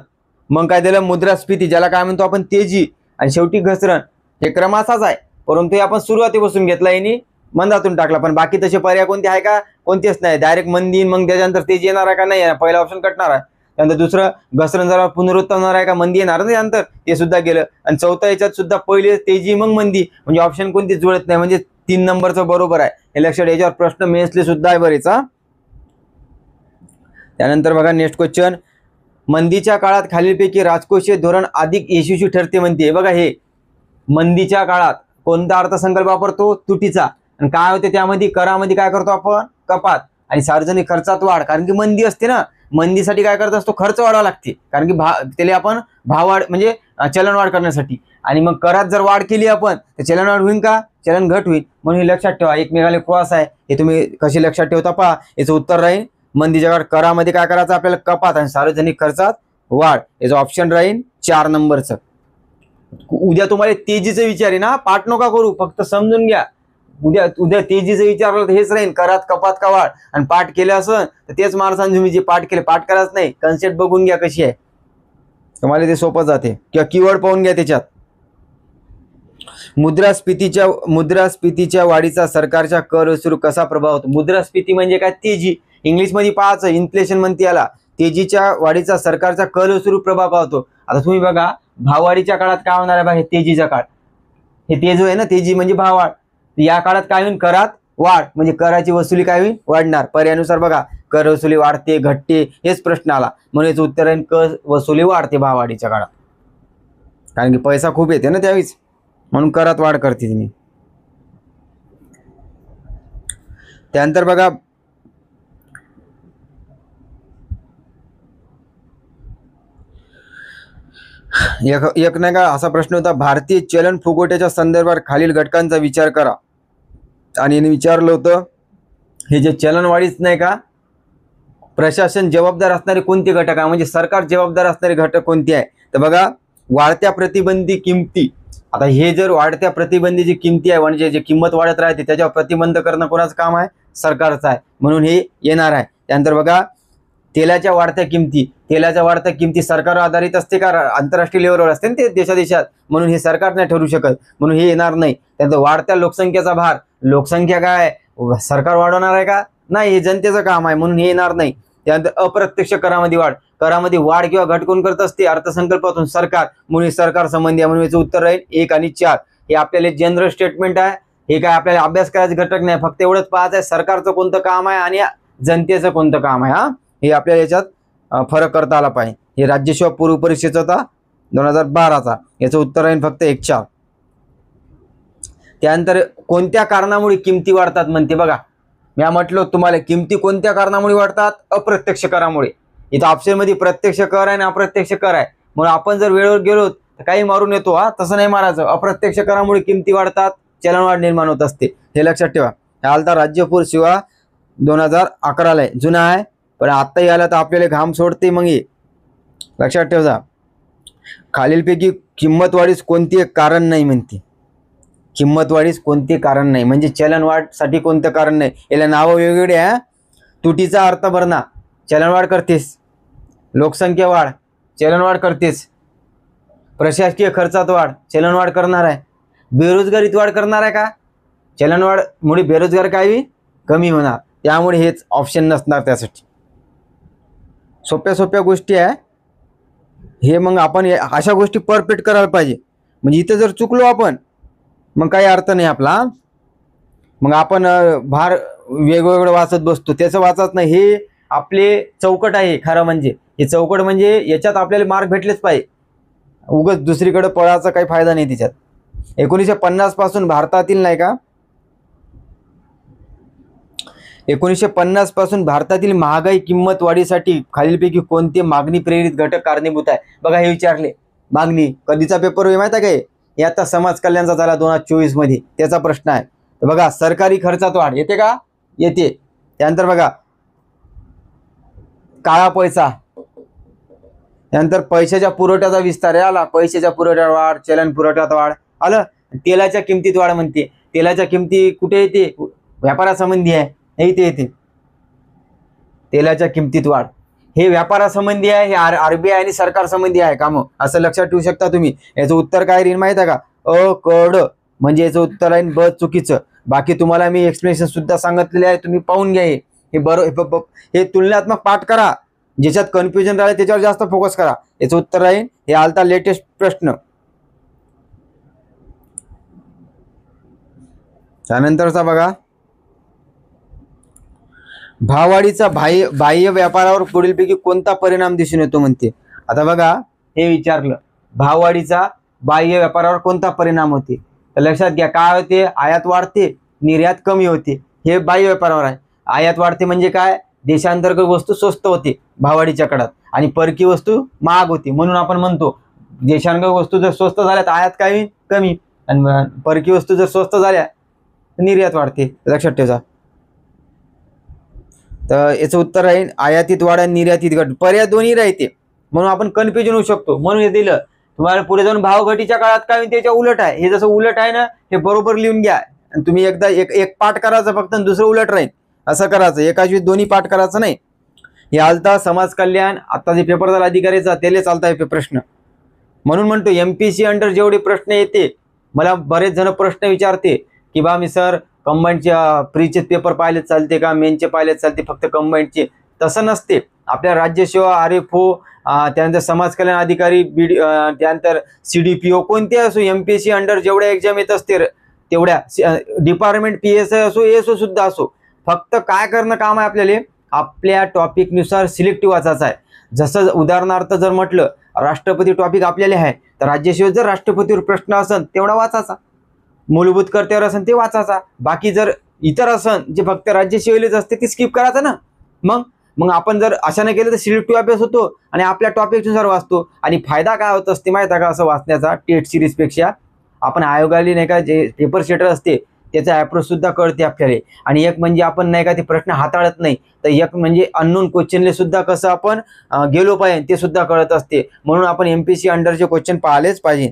मग काय दिलं, मुद्रास्फीती ज्याला काय म्हणतो आपण तेजी, आणि शेवटी घसरण. हे क्रम असाच आहे, परंतु आपण सुरुवातीपासून घेतला, यांनी मंदातून टाकला. पण बाकी तसे पर्याय कोणते आहे का, कोणतेच नाही. डायरेक्ट मंदी, मग त्याच्यानंतर तेजी येणार आहे का, नाही, पहिला ऑप्शन कटणार आहे. त्यानंतर दुसरं घसरण झाल्यावर पुनरुत्थान होणार आहे का, मंदी येणार, त्यानंतर ते सुद्धा गेलं. आणि चौथा याच्यात सुद्धा पहिले तेजी मग मंदी, म्हणजे ऑप्शन कोणतीच जुळत नाही. म्हणजे 3 नंबरचं बरोबर आहे, हे लक्षात. याच्यावर प्रश्न मेन्सले सुद्धा आहे बरेच. त्यानंतर बघा नेक्स्ट क्वेश्चन, मंदीच्या काळात खालीलपैकी राजकोषीय धोरण अधिक यशस्वी ठरते म्हणते. बघा, हे मंदीच्या काळात कोणता अर्थसंकल्प वापरतो, तुटीचा. आणि काय होते त्यामध्ये, करामध्ये काय करतो आपण, कपात. आणि सार्वजनिक खर्चात वाढ, कारण की मंदी असते ना, मंदीसाठी काय करत असतो, खर्च वाढावा लागते, कारण की त्याला आपण भाववाढ म्हणजे चलनवाढ करण्यासाठी. आणि मग करात जर वाढ केली आपण तर चलनवाढ होईल का, चलन घट होईल. म्हणून हे लक्षात ठेवा, एकमेकाला क्रॉस आहे. हे तुम्ही कसे लक्षात ठेवता पहा. याचं उत्तर राहील मंदीच्या काळात करामध्ये काय करायचं आपल्याला, कपात, आणि सार्वजनिक खर्चात वाढ. याचं ऑप्शन राहील 4 नंबरचं. उद्या तुम्हाला तेजीचं विचार ना, पाठ नका करू, फक्त समजून घ्या. उद्या तेजीचं विचारलं तर हेच राहील, करात कपात का वाढ. आणि पाठ केलं असं तर तेच माणसांनी तुम्ही जे पाठ केले, पाठ करायच नाही, कन्सेप्ट बघून घ्या कशी आहे, तुम्हाला ते सोपं जाते. किंवा कीवर्ड पाहून घ्या त्याच्यात. मुद्रास्फीतीच्या वाढीचा सरकारच्या कर वसूल कसा प्रभाव होतो. मुद्रास्फीती म्हणजे काय, तेजी. इंग्लिशमध्ये पाहायचं, इन्फ्लेशन म्हणते याला. तेजीच्या वाढीचा सरकारचा कर वसूल प्रभाव का होतो. आता तुम्ही बघा, भाववाढीच्या काळात काय होणार आहे बघा, हे तेजीचा काळ, हे तेज आहे ना, तेजी म्हणजे भाववाढ. या काळात काय होईल, करात वाढ, म्हणजे कराची वसुली काय होईल, वाढणार. पर्यायानुसार बघा, कर वसुली वाढते, घटते, हेच प्रश्न आला. म्हणून याचं उत्तर आहे कर वसुली वाढते भाववाढीच्या काळात, कारण की पैसा खूप येते ना त्यावेळेस, म्हणून करात वाढ करते तुम्ही. त्यानंतर बघा, एक नाही का असा प्रश्न होता, भारतीय चलन फुगवट्याच्या संदर्भात खालील घटकांचा विचार करा. आणि याने विचारलं होतं, हे जे चलनवाढीच नाही का, प्रशासन जबाबदार असणारे कोणते घटक आहे, म्हणजे सरकार जबाबदार असणारे घटक कोणते आहे. तर बघा, वाढत्या प्रतिबंधी किमती. आता हे जर वाढत्या प्रतिबंधीची किमती आहे, म्हणजे जे किंमत वाढत राहते त्याच्यावर प्रतिबंध करणं कोणाचं काम आहे, सरकारचं आहे, म्हणून हे येणार आहे. त्यानंतर बघा, तेलाच्या वाढत्या किमती सरकारवर आधारित असते का आंतरराष्ट्रीय लेवलवर असते ना, ते देशादेशात, म्हणून हे सरकार नाही ठरवू शकत, म्हणून हे येणार नाही. त्यानंतर वाढत्या लोकसंख्येचा भार, लोकसंख्या काय सरकार वाढवणार आहे का, नाही, हे जनतेचं काम आहे, म्हणून हे येणार नाही. त्यानंतर अप्रत्यक्ष करामध्ये वाढ किंवा घट कोण करत असते, अर्थसंकल्पातून सरकार, म्हणून सरकार संबंधी आहे. म्हणून याचं उत्तर राहील 1 आणि 4. हे आपल्याला जनरल स्टेटमेंट आहे, हे काय आपल्याला अभ्यास करायचे घटक नाही, फक्त एवढंच पाहायचं आहे सरकारचं कोणतं काम आहे आणि जनतेचं कोणतं काम आहे. हे आपल्याला याच्यात फरक करता आला पाहिजे. हे राज्यसेवा पूर्व परीक्षेचा होता 2012चा. याचं उत्तर राहील फक्त 1, 4. त्यानंतर कोणत्या कारणामुळे किमती वाढतात म्हणते. बघा, मी म्हटलं तुम्हाला, किमती कोणत्या कारणामुळे वाढतात, अप्रत्यक्ष करामुळे. इथं ऑप्शन मध्ये प्रत्यक्ष कर आहे आणि अप्रत्यक्ष कर आहे, म्हणून आपण जर वेळेवर गेलो तर काही मारून येतो, तसं नाही मारायचं. अप्रत्यक्ष करामुळे किमती वाढतात, चलनवाढ निर्माण होत असते, हे लक्षात ठेवा. आलता राज्यपूर सेवा 2011ला आहे, जुना आहे, पण आता याला तर आपल्याला घाम सोडते. मग हे लक्षात ठेवा, खालीलपैकी किंमत वाढीस कोणती एक कारण नाही म्हणते. किंमत वाढीस कोणते कारण नाही, म्हणजे चलनवाढसाठी कोणतं कारण नाही. याला नावं वेगवेगळे आहे. तुटीचा अर्थ भरणा, चलनवाढ करतेस. लोकसंख्या वाढ, चलनवाढ करतेस. प्रशासकीय खर्चात वाढ, चलनवाढ करणार आहे. बेरोजगारीत वाढ करणार आहे का, चलनवाढमुळे बेरोजगार काय कमी होणार, त्यामुळे हेच ऑप्शन नसणार त्यासाठी. सोप्या गोष्टी आहे हे. मग आपण अशा गोष्टी परफेक्ट करायला पाहिजे, म्हणजे इथे जर चुकलो आपण मग काही अर्थ नाही आपला. मग आपण भार वेगवेगळं वाचत बसतो, त्याचं वाचत नाही. हे आपले चौकट आहे खरं म्हणजे. हे चौकट म्हणजे याच्यात आपल्याला मार्क भेटलेच पाहिजे, उगाच दुसरीकडे पळायचा काही फायदा नाही त्याच्यात. 1950 पासून भारतातील नाही का, 1950 पासून भारतातील महागाई किंमत वाढीसाठी खालीलपैकी कोणते मागणी प्रेरित घटक कारणीभूत आहे. बघा, हे विचारले मागणी. कधीचा पेपर होईल माहिती आहे काय, हे आता समाज कल्याणचा झाला 2024 मध्ये, त्याचा प्रश्न आहे. तर बघा, सरकारी खर्चात वाढ येते का, येते. त्यानंतर बघा, काळा पैसा. त्यानंतर पैशाच्या पुरवठ्याचा विस्तार आला, पैशाच्या पुरवठ्यात वाढ, चलन पुरवठ्यात वाढ आलं. तेलाच्या किमतीत वाढ म्हणते. तेलाच्या किमती कुठे येते? व्यापारासंबंधी आहे, इथे येते तेलाच्या किमतीत वाढ, हे व्यापारासंबंधी आहे, हे आरबीआय आणि सरकार संबंधी आहे का मग? असं लक्षात ठेवू शकता तुम्ही. याचं उत्तर काय राहील माहिती आहे का? अ क ड, म्हणजे याचं उत्तर आहे ब चुकीचं. बाकी तुम्हाला मी एक्सप्लेनेशन सुद्धा सांगितलेले आहे, तुम्ही पाहून घ्या. हे बरोबर, हे तुलनात्मक पाठ करा, ज्याच्यात कन्फ्युजन राहील त्याच्यावर जास्त फोकस करा. याचं उत्तर राहील, हे आलता लेटेस्ट प्रश्न. त्यानंतरचा बघा, भाववाढीचा बाह्य व्यापारावर पुढीलपैकी कोणता परिणाम दिसून येतो म्हणते. आता बघा, हे विचारलं, भाववाढीचा बाह्य व्यापारावर कोणता परिणाम होते? तर लक्षात घ्या, काय होते? आयात वाढते, निर्यात कमी होते. हे बाह्य व्यापारावर आहे. आयात वाढते म्हणजे काय? देशांतर्गत वस्तू स्वस्त होते भाववाढीच्या काळात, आणि परकीय वस्तू महाग होती. म्हणून आपण म्हणतो देशांतर्गत वस्तू जर स्वस्त झाल्या तर आयात काय कमी, आणि परकीय वस्तू जर स्वस्त झाल्या तर निर्यात वाढते. लक्षात ठेवा. तर याचं उत्तर राहील आयातीत वाढ आणि निर्यातीत घट, पर्याय दोन्ही राहते. म्हणून आपण कन्फ्युजन होऊ शकतो, म्हणून हे दिलं. तुम्हाला पुढे जाऊन भावघटीच्या काळात काय त्याच्या उलट आहे, हे जसं उलट आहे ना, हे बरोबर लिहून घ्या. आणि तुम्ही एकदा एक पाठ करायचं फक्त, दुसरं उलट राहील असं करायचं, एकाच दोन्ही पाठ करायचं नाही. हे आलता समाज कल्याण, आता जे पेपर झाला अधिकारीचा त्याला चालता हे प्रश्न. म्हणून म्हणतो एमपीसी अंडर जेवढे प्रश्न येते, मला बरेच जण प्रश्न विचारते की बा मी सर कंबाईनचे प्रीचे पेपर पाहिले चालते का, मेनचे पाहिले चालते, फक्त कंबाईनचे? तसं नसते. आपल्या राज्यसेवा, आरएफओ, त्यानंतर समाज कल्याण अधिकारी, त्यानंतर सीडीपीओ, कोणते असो, एमपीएससी अंडर जेवढ्या एक्झाम येत असते तेवढ्या, डिपार्टमेंट पीएसआय असो, एसओ सुद्धा असो, फक्त काय करणं काम आहे आपल्याला? आपल्या टॉपिकनुसार सिलेक्टिव्ह वाचायचं आहे. जसं उदाहरणार्थ जर म्हटलं राष्ट्रपती टॉपिक आपल्याला आहे, तर राज्यसेवेत जर राष्ट्रपतीवर प्रश्न असेल तेवढा वाचायचा, मूलभूत कर्त्यावर असेल ते वाचायचा. बाकी जर इतर असेल जे फक्त राज्यसेवेलेच असते ते स्किप करायचं ना. मग आपण जर अशा नाही केलं तर सिलेक्टिव्ह अभ्यास होतो आणि आपल्या टॉपिकनुसार वाचतो. आणि फायदा काय होत असते माहिती आहे का असं वाचण्याचा? टेट सिरीजपेक्षा आपण आयोगाली नाही का जे पेपर सेटर असते त्याचा अप्रोच सुद्धा कळते आपल्याला. आणि एक म्हणजे आपण नाही का ते प्रश्न हाताळत नाही, तर एक म्हणजे अननोन क्वेश्चनले सुद्धा कसं आपण गेलो पाहिजे ते सुद्धा कळत असते. म्हणून आपण एमपीसी अंडरचे क्वेश्चन पाहिलेच पाहिजे.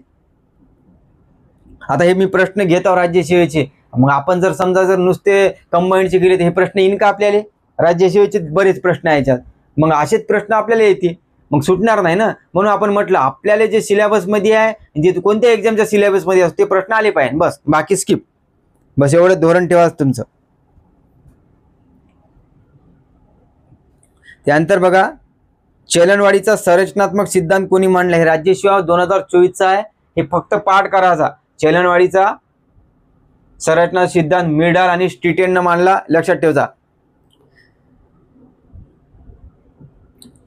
आता हे मी प्रश्न घेत आहोत राज्यसेवेचे, मग आपण जर समजा जर नुसते कंबाईनचे गेले तर हे प्रश्न येईन का आपल्याला? राज्यसेवेचे बरेच प्रश्न यायच्यात, मग असेच प्रश्न आपल्याला येते, मग सुटणार नाही ना. म्हणून आपण म्हटलं आपल्याला जे सिलेबसमध्ये आहे, जे कोणत्या एक्झामच्या सिलेबसमध्ये असते ते प्रश्न आले पाहिजे, बस. बाकी स्किप, बस एवढं धोरण ठेवाच तुमचं. त्यानंतर बघा, चलनवाढीचा संरचनात्मक सिद्धांत कोणी मांडला? हे राज्यसेवा 2024चा आहे, हे फक्त पाठ करायचा. चलनवाढीचा संरचना सिद्धांत मिडाल आणि स्ट्रीटेननं मांडला, लक्षात ठेवायचा.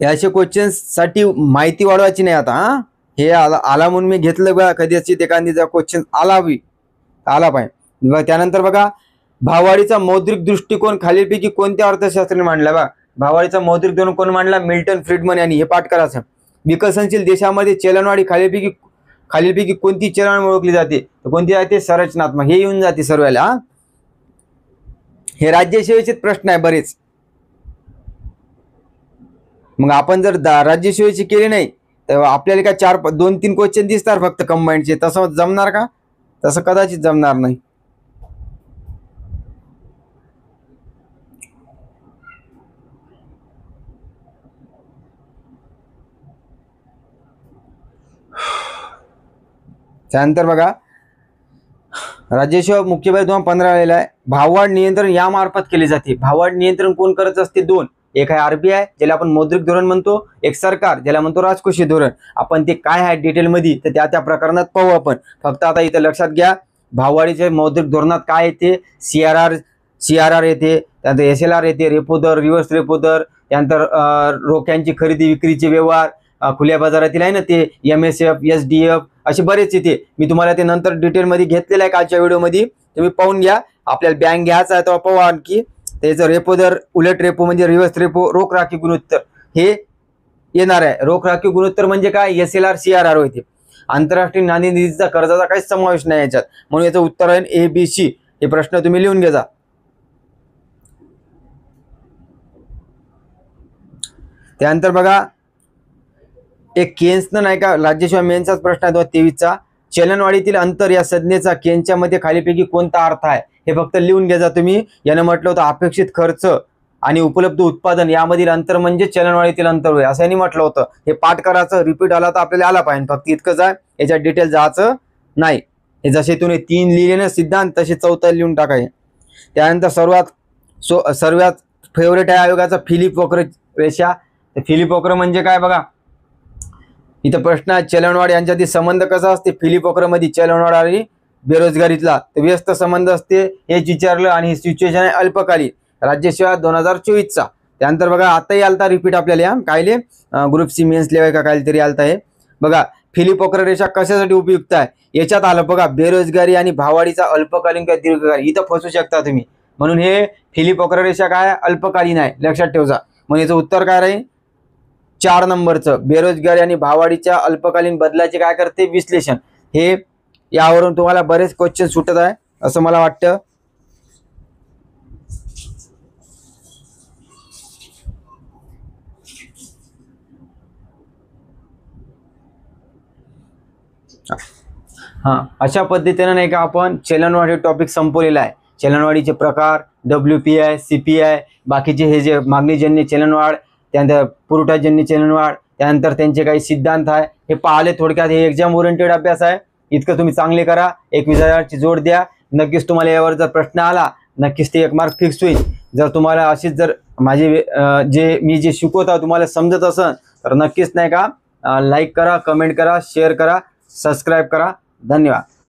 याचे क्वेश्चन साठी माहिती वाढवायची नाही आता. हे आला म्हणून मी घेतलं बघा, कधीच एखादीचा क्वेश्चन आला पाहिजे. त्यानंतर बघा, भाववाढीचा मौद्रिक दृष्टिकोन खालीलपैकी कोणत्या अर्थशास्त्राने मांडला? बघा, भाववाढीचा मौद्रिक दृष्टिकोन मांडला मिल्टन फ्रीडमन यांनी, हे पाठ करायचं. विकसनशील देशामध्ये चलनवाढी खालीलपैकी कोणती चलनवाढ ओळखली जाते? तर कोणती आहे ते? संरचनात्मक. हे येऊन जाते सर्वाला. हे राज्यसेवेचे प्रश्न आहे बरेच. मग आपण जर राज्यसेवेची केली नाही तर आपल्याला काय 2-3 क्वेश्चन दिसतात फक्त कंबाईनचे, तसं जमणार का? तसं कदाचित जमणार नाही. त्यानंतर बघा, राज्यसेवा मुख्य 2015 आलेला आहे. भाववाढ नियंत्रण यामार्फत केले जाते. भाववाढ नियंत्रण कोण करत असते? 2. एक आहे आरबीआय ज्याला आपण मौद्रिक धोरण म्हणतो, एक सरकार ज्याला म्हणतो राजकोषीय धोरण. आपण ते काय आहे डिटेलमध्ये तर त्या प्रकरणात पाहू आपण. फक्त आता इथं लक्षात घ्या, भाववाढीचे मौद्रिक धोरणात काय येते? सीआरआर येते, त्यानंतर एसएलआर येते, रेपो दर, रिव्हर्स रेपो दर, त्यानंतर रोख्यांची खरेदी विक्रीचे व्यवहार, खुल्या बाजारातील आहे ना ते एमएसएफ, एसडीएफ, असे बरेच येते. मी तुम्हाला ते नंतर डिटेलमध्ये घेतलेलं आहे कालच्या व्हिडिओमध्ये, तुम्ही पाहून घ्या. आपल्याला बँक घ्यायचा आहे तेव्हा पाहू आणखी. त्याचं रेपो दर, उलट रेपो म्हणजे रिव्हर्स रेपो, रोख राखीव गुणोत्तर हे येणार आहे. रोख राखीव गुणोत्तर म्हणजे काय? एसएलआर, सीआरआर होते. आंतरराष्ट्रीय नाणेनिधीचा कर्जाचा काहीच समावेश नाही याच्यात, म्हणून याचं उत्तर आहे ABC. हे प्रश्न तुम्ही लिहून घ्या. त्यानंतर बघा, एक केन्सनं नाही का राज्यसेवा मेनचाच प्रश्न आहे 23चा, चलनवाढीतील अंतर या संज्ञेचा केंच्यामध्ये खालीपैकी कोणता अर्थ आहे हे फक्त लिहून घ्या तुम्ही. यानं म्हटलं होतं अपेक्षित खर्च आणि उपलब्ध उत्पादन यामधील अंतर म्हणजे चलनवाढीतील अंतर होय असं यांनी म्हटलं होतं. हे पाठ करायचं, रिपीट आला तर आपल्याला आला पाहिजे, फक्त इतकंच आहे, याच्यात डिटेल जायचं नाही. हे जसे तुम्ही 3 लिहिले ना सिद्धांत तसे 4 लिहून टाकायचे. त्यानंतर सर्वात फेवरेट आहे आयोगाचा फिलिप वक्र रेषा. तर फिलिप वक्र म्हणजे काय बघा, इथं प्रश्न आहे चलनवाढ यांच्यातील संबंध कसा असते. फिलिप वक्र मध्ये चलनवाढ आणि बेरोजगारीतला व्यस्त संबंध असते हेच विचारलं. आणि ही सिच्युएशन आहे अल्पकालीन, राज्यसेवा 2024चा. त्यानंतर बघा आताही आलता रिपीट आपल्याला कायले ग्रुप सी मेन्स लेवाय का काहीतरी आलता आहे बघा. फिलिप वक्र रेषा कशासाठी उपयुक्त आहे याच्यात आलं बघा, बेरोजगारी आणि भाववाढीचा अल्पकालीन किंवा दीर्घकालीन. इथं फसू शकता तुम्ही, म्हणून हे फिलिप वक्र रेषा काय अल्पकालीन आहे लक्षात ठेवा. मग याचं उत्तर काय राहील 4 नंबरचं. बेरोजगारी आणि भाववाढीच्या अल्पकालीन बदलाचे काय करते विश्लेषण. हे यावरून तुम्हाला बरेच क्वेश्चन सुटत आहे असं मला वाटतं. अशा पद्धतीने नाही का आपण चलनवाढ हे टॉपिक संपवलेला आहे. चलनवाढीचे प्रकार, WPI, CPI, बाकीचे हे जे मागणीजन्य चलनवाढ, त्यानंतर पुरवठाजन्य चलनवाढ, त्यानंतर त्यांचे काही सिद्धांत आहे हे पाहिले थोडक्यात. हे एक्झाम ओरिएंटेड अभ्यास आहे. इतकं तुम्ही चांगले करा, 21,000ची जोड द्या. नक्कीच तुम्हाला यावर जर प्रश्न आला नक्कीच ते 1 मार्क फिक्स होईल. जर तुम्हाला अशीच जर माझे मी जे शिकवतो तुम्हाला समजत असेल तर नक्कीच नाही का लाईक करा, कमेंट करा, शेअर करा, सबस्क्राईब करा. धन्यवाद.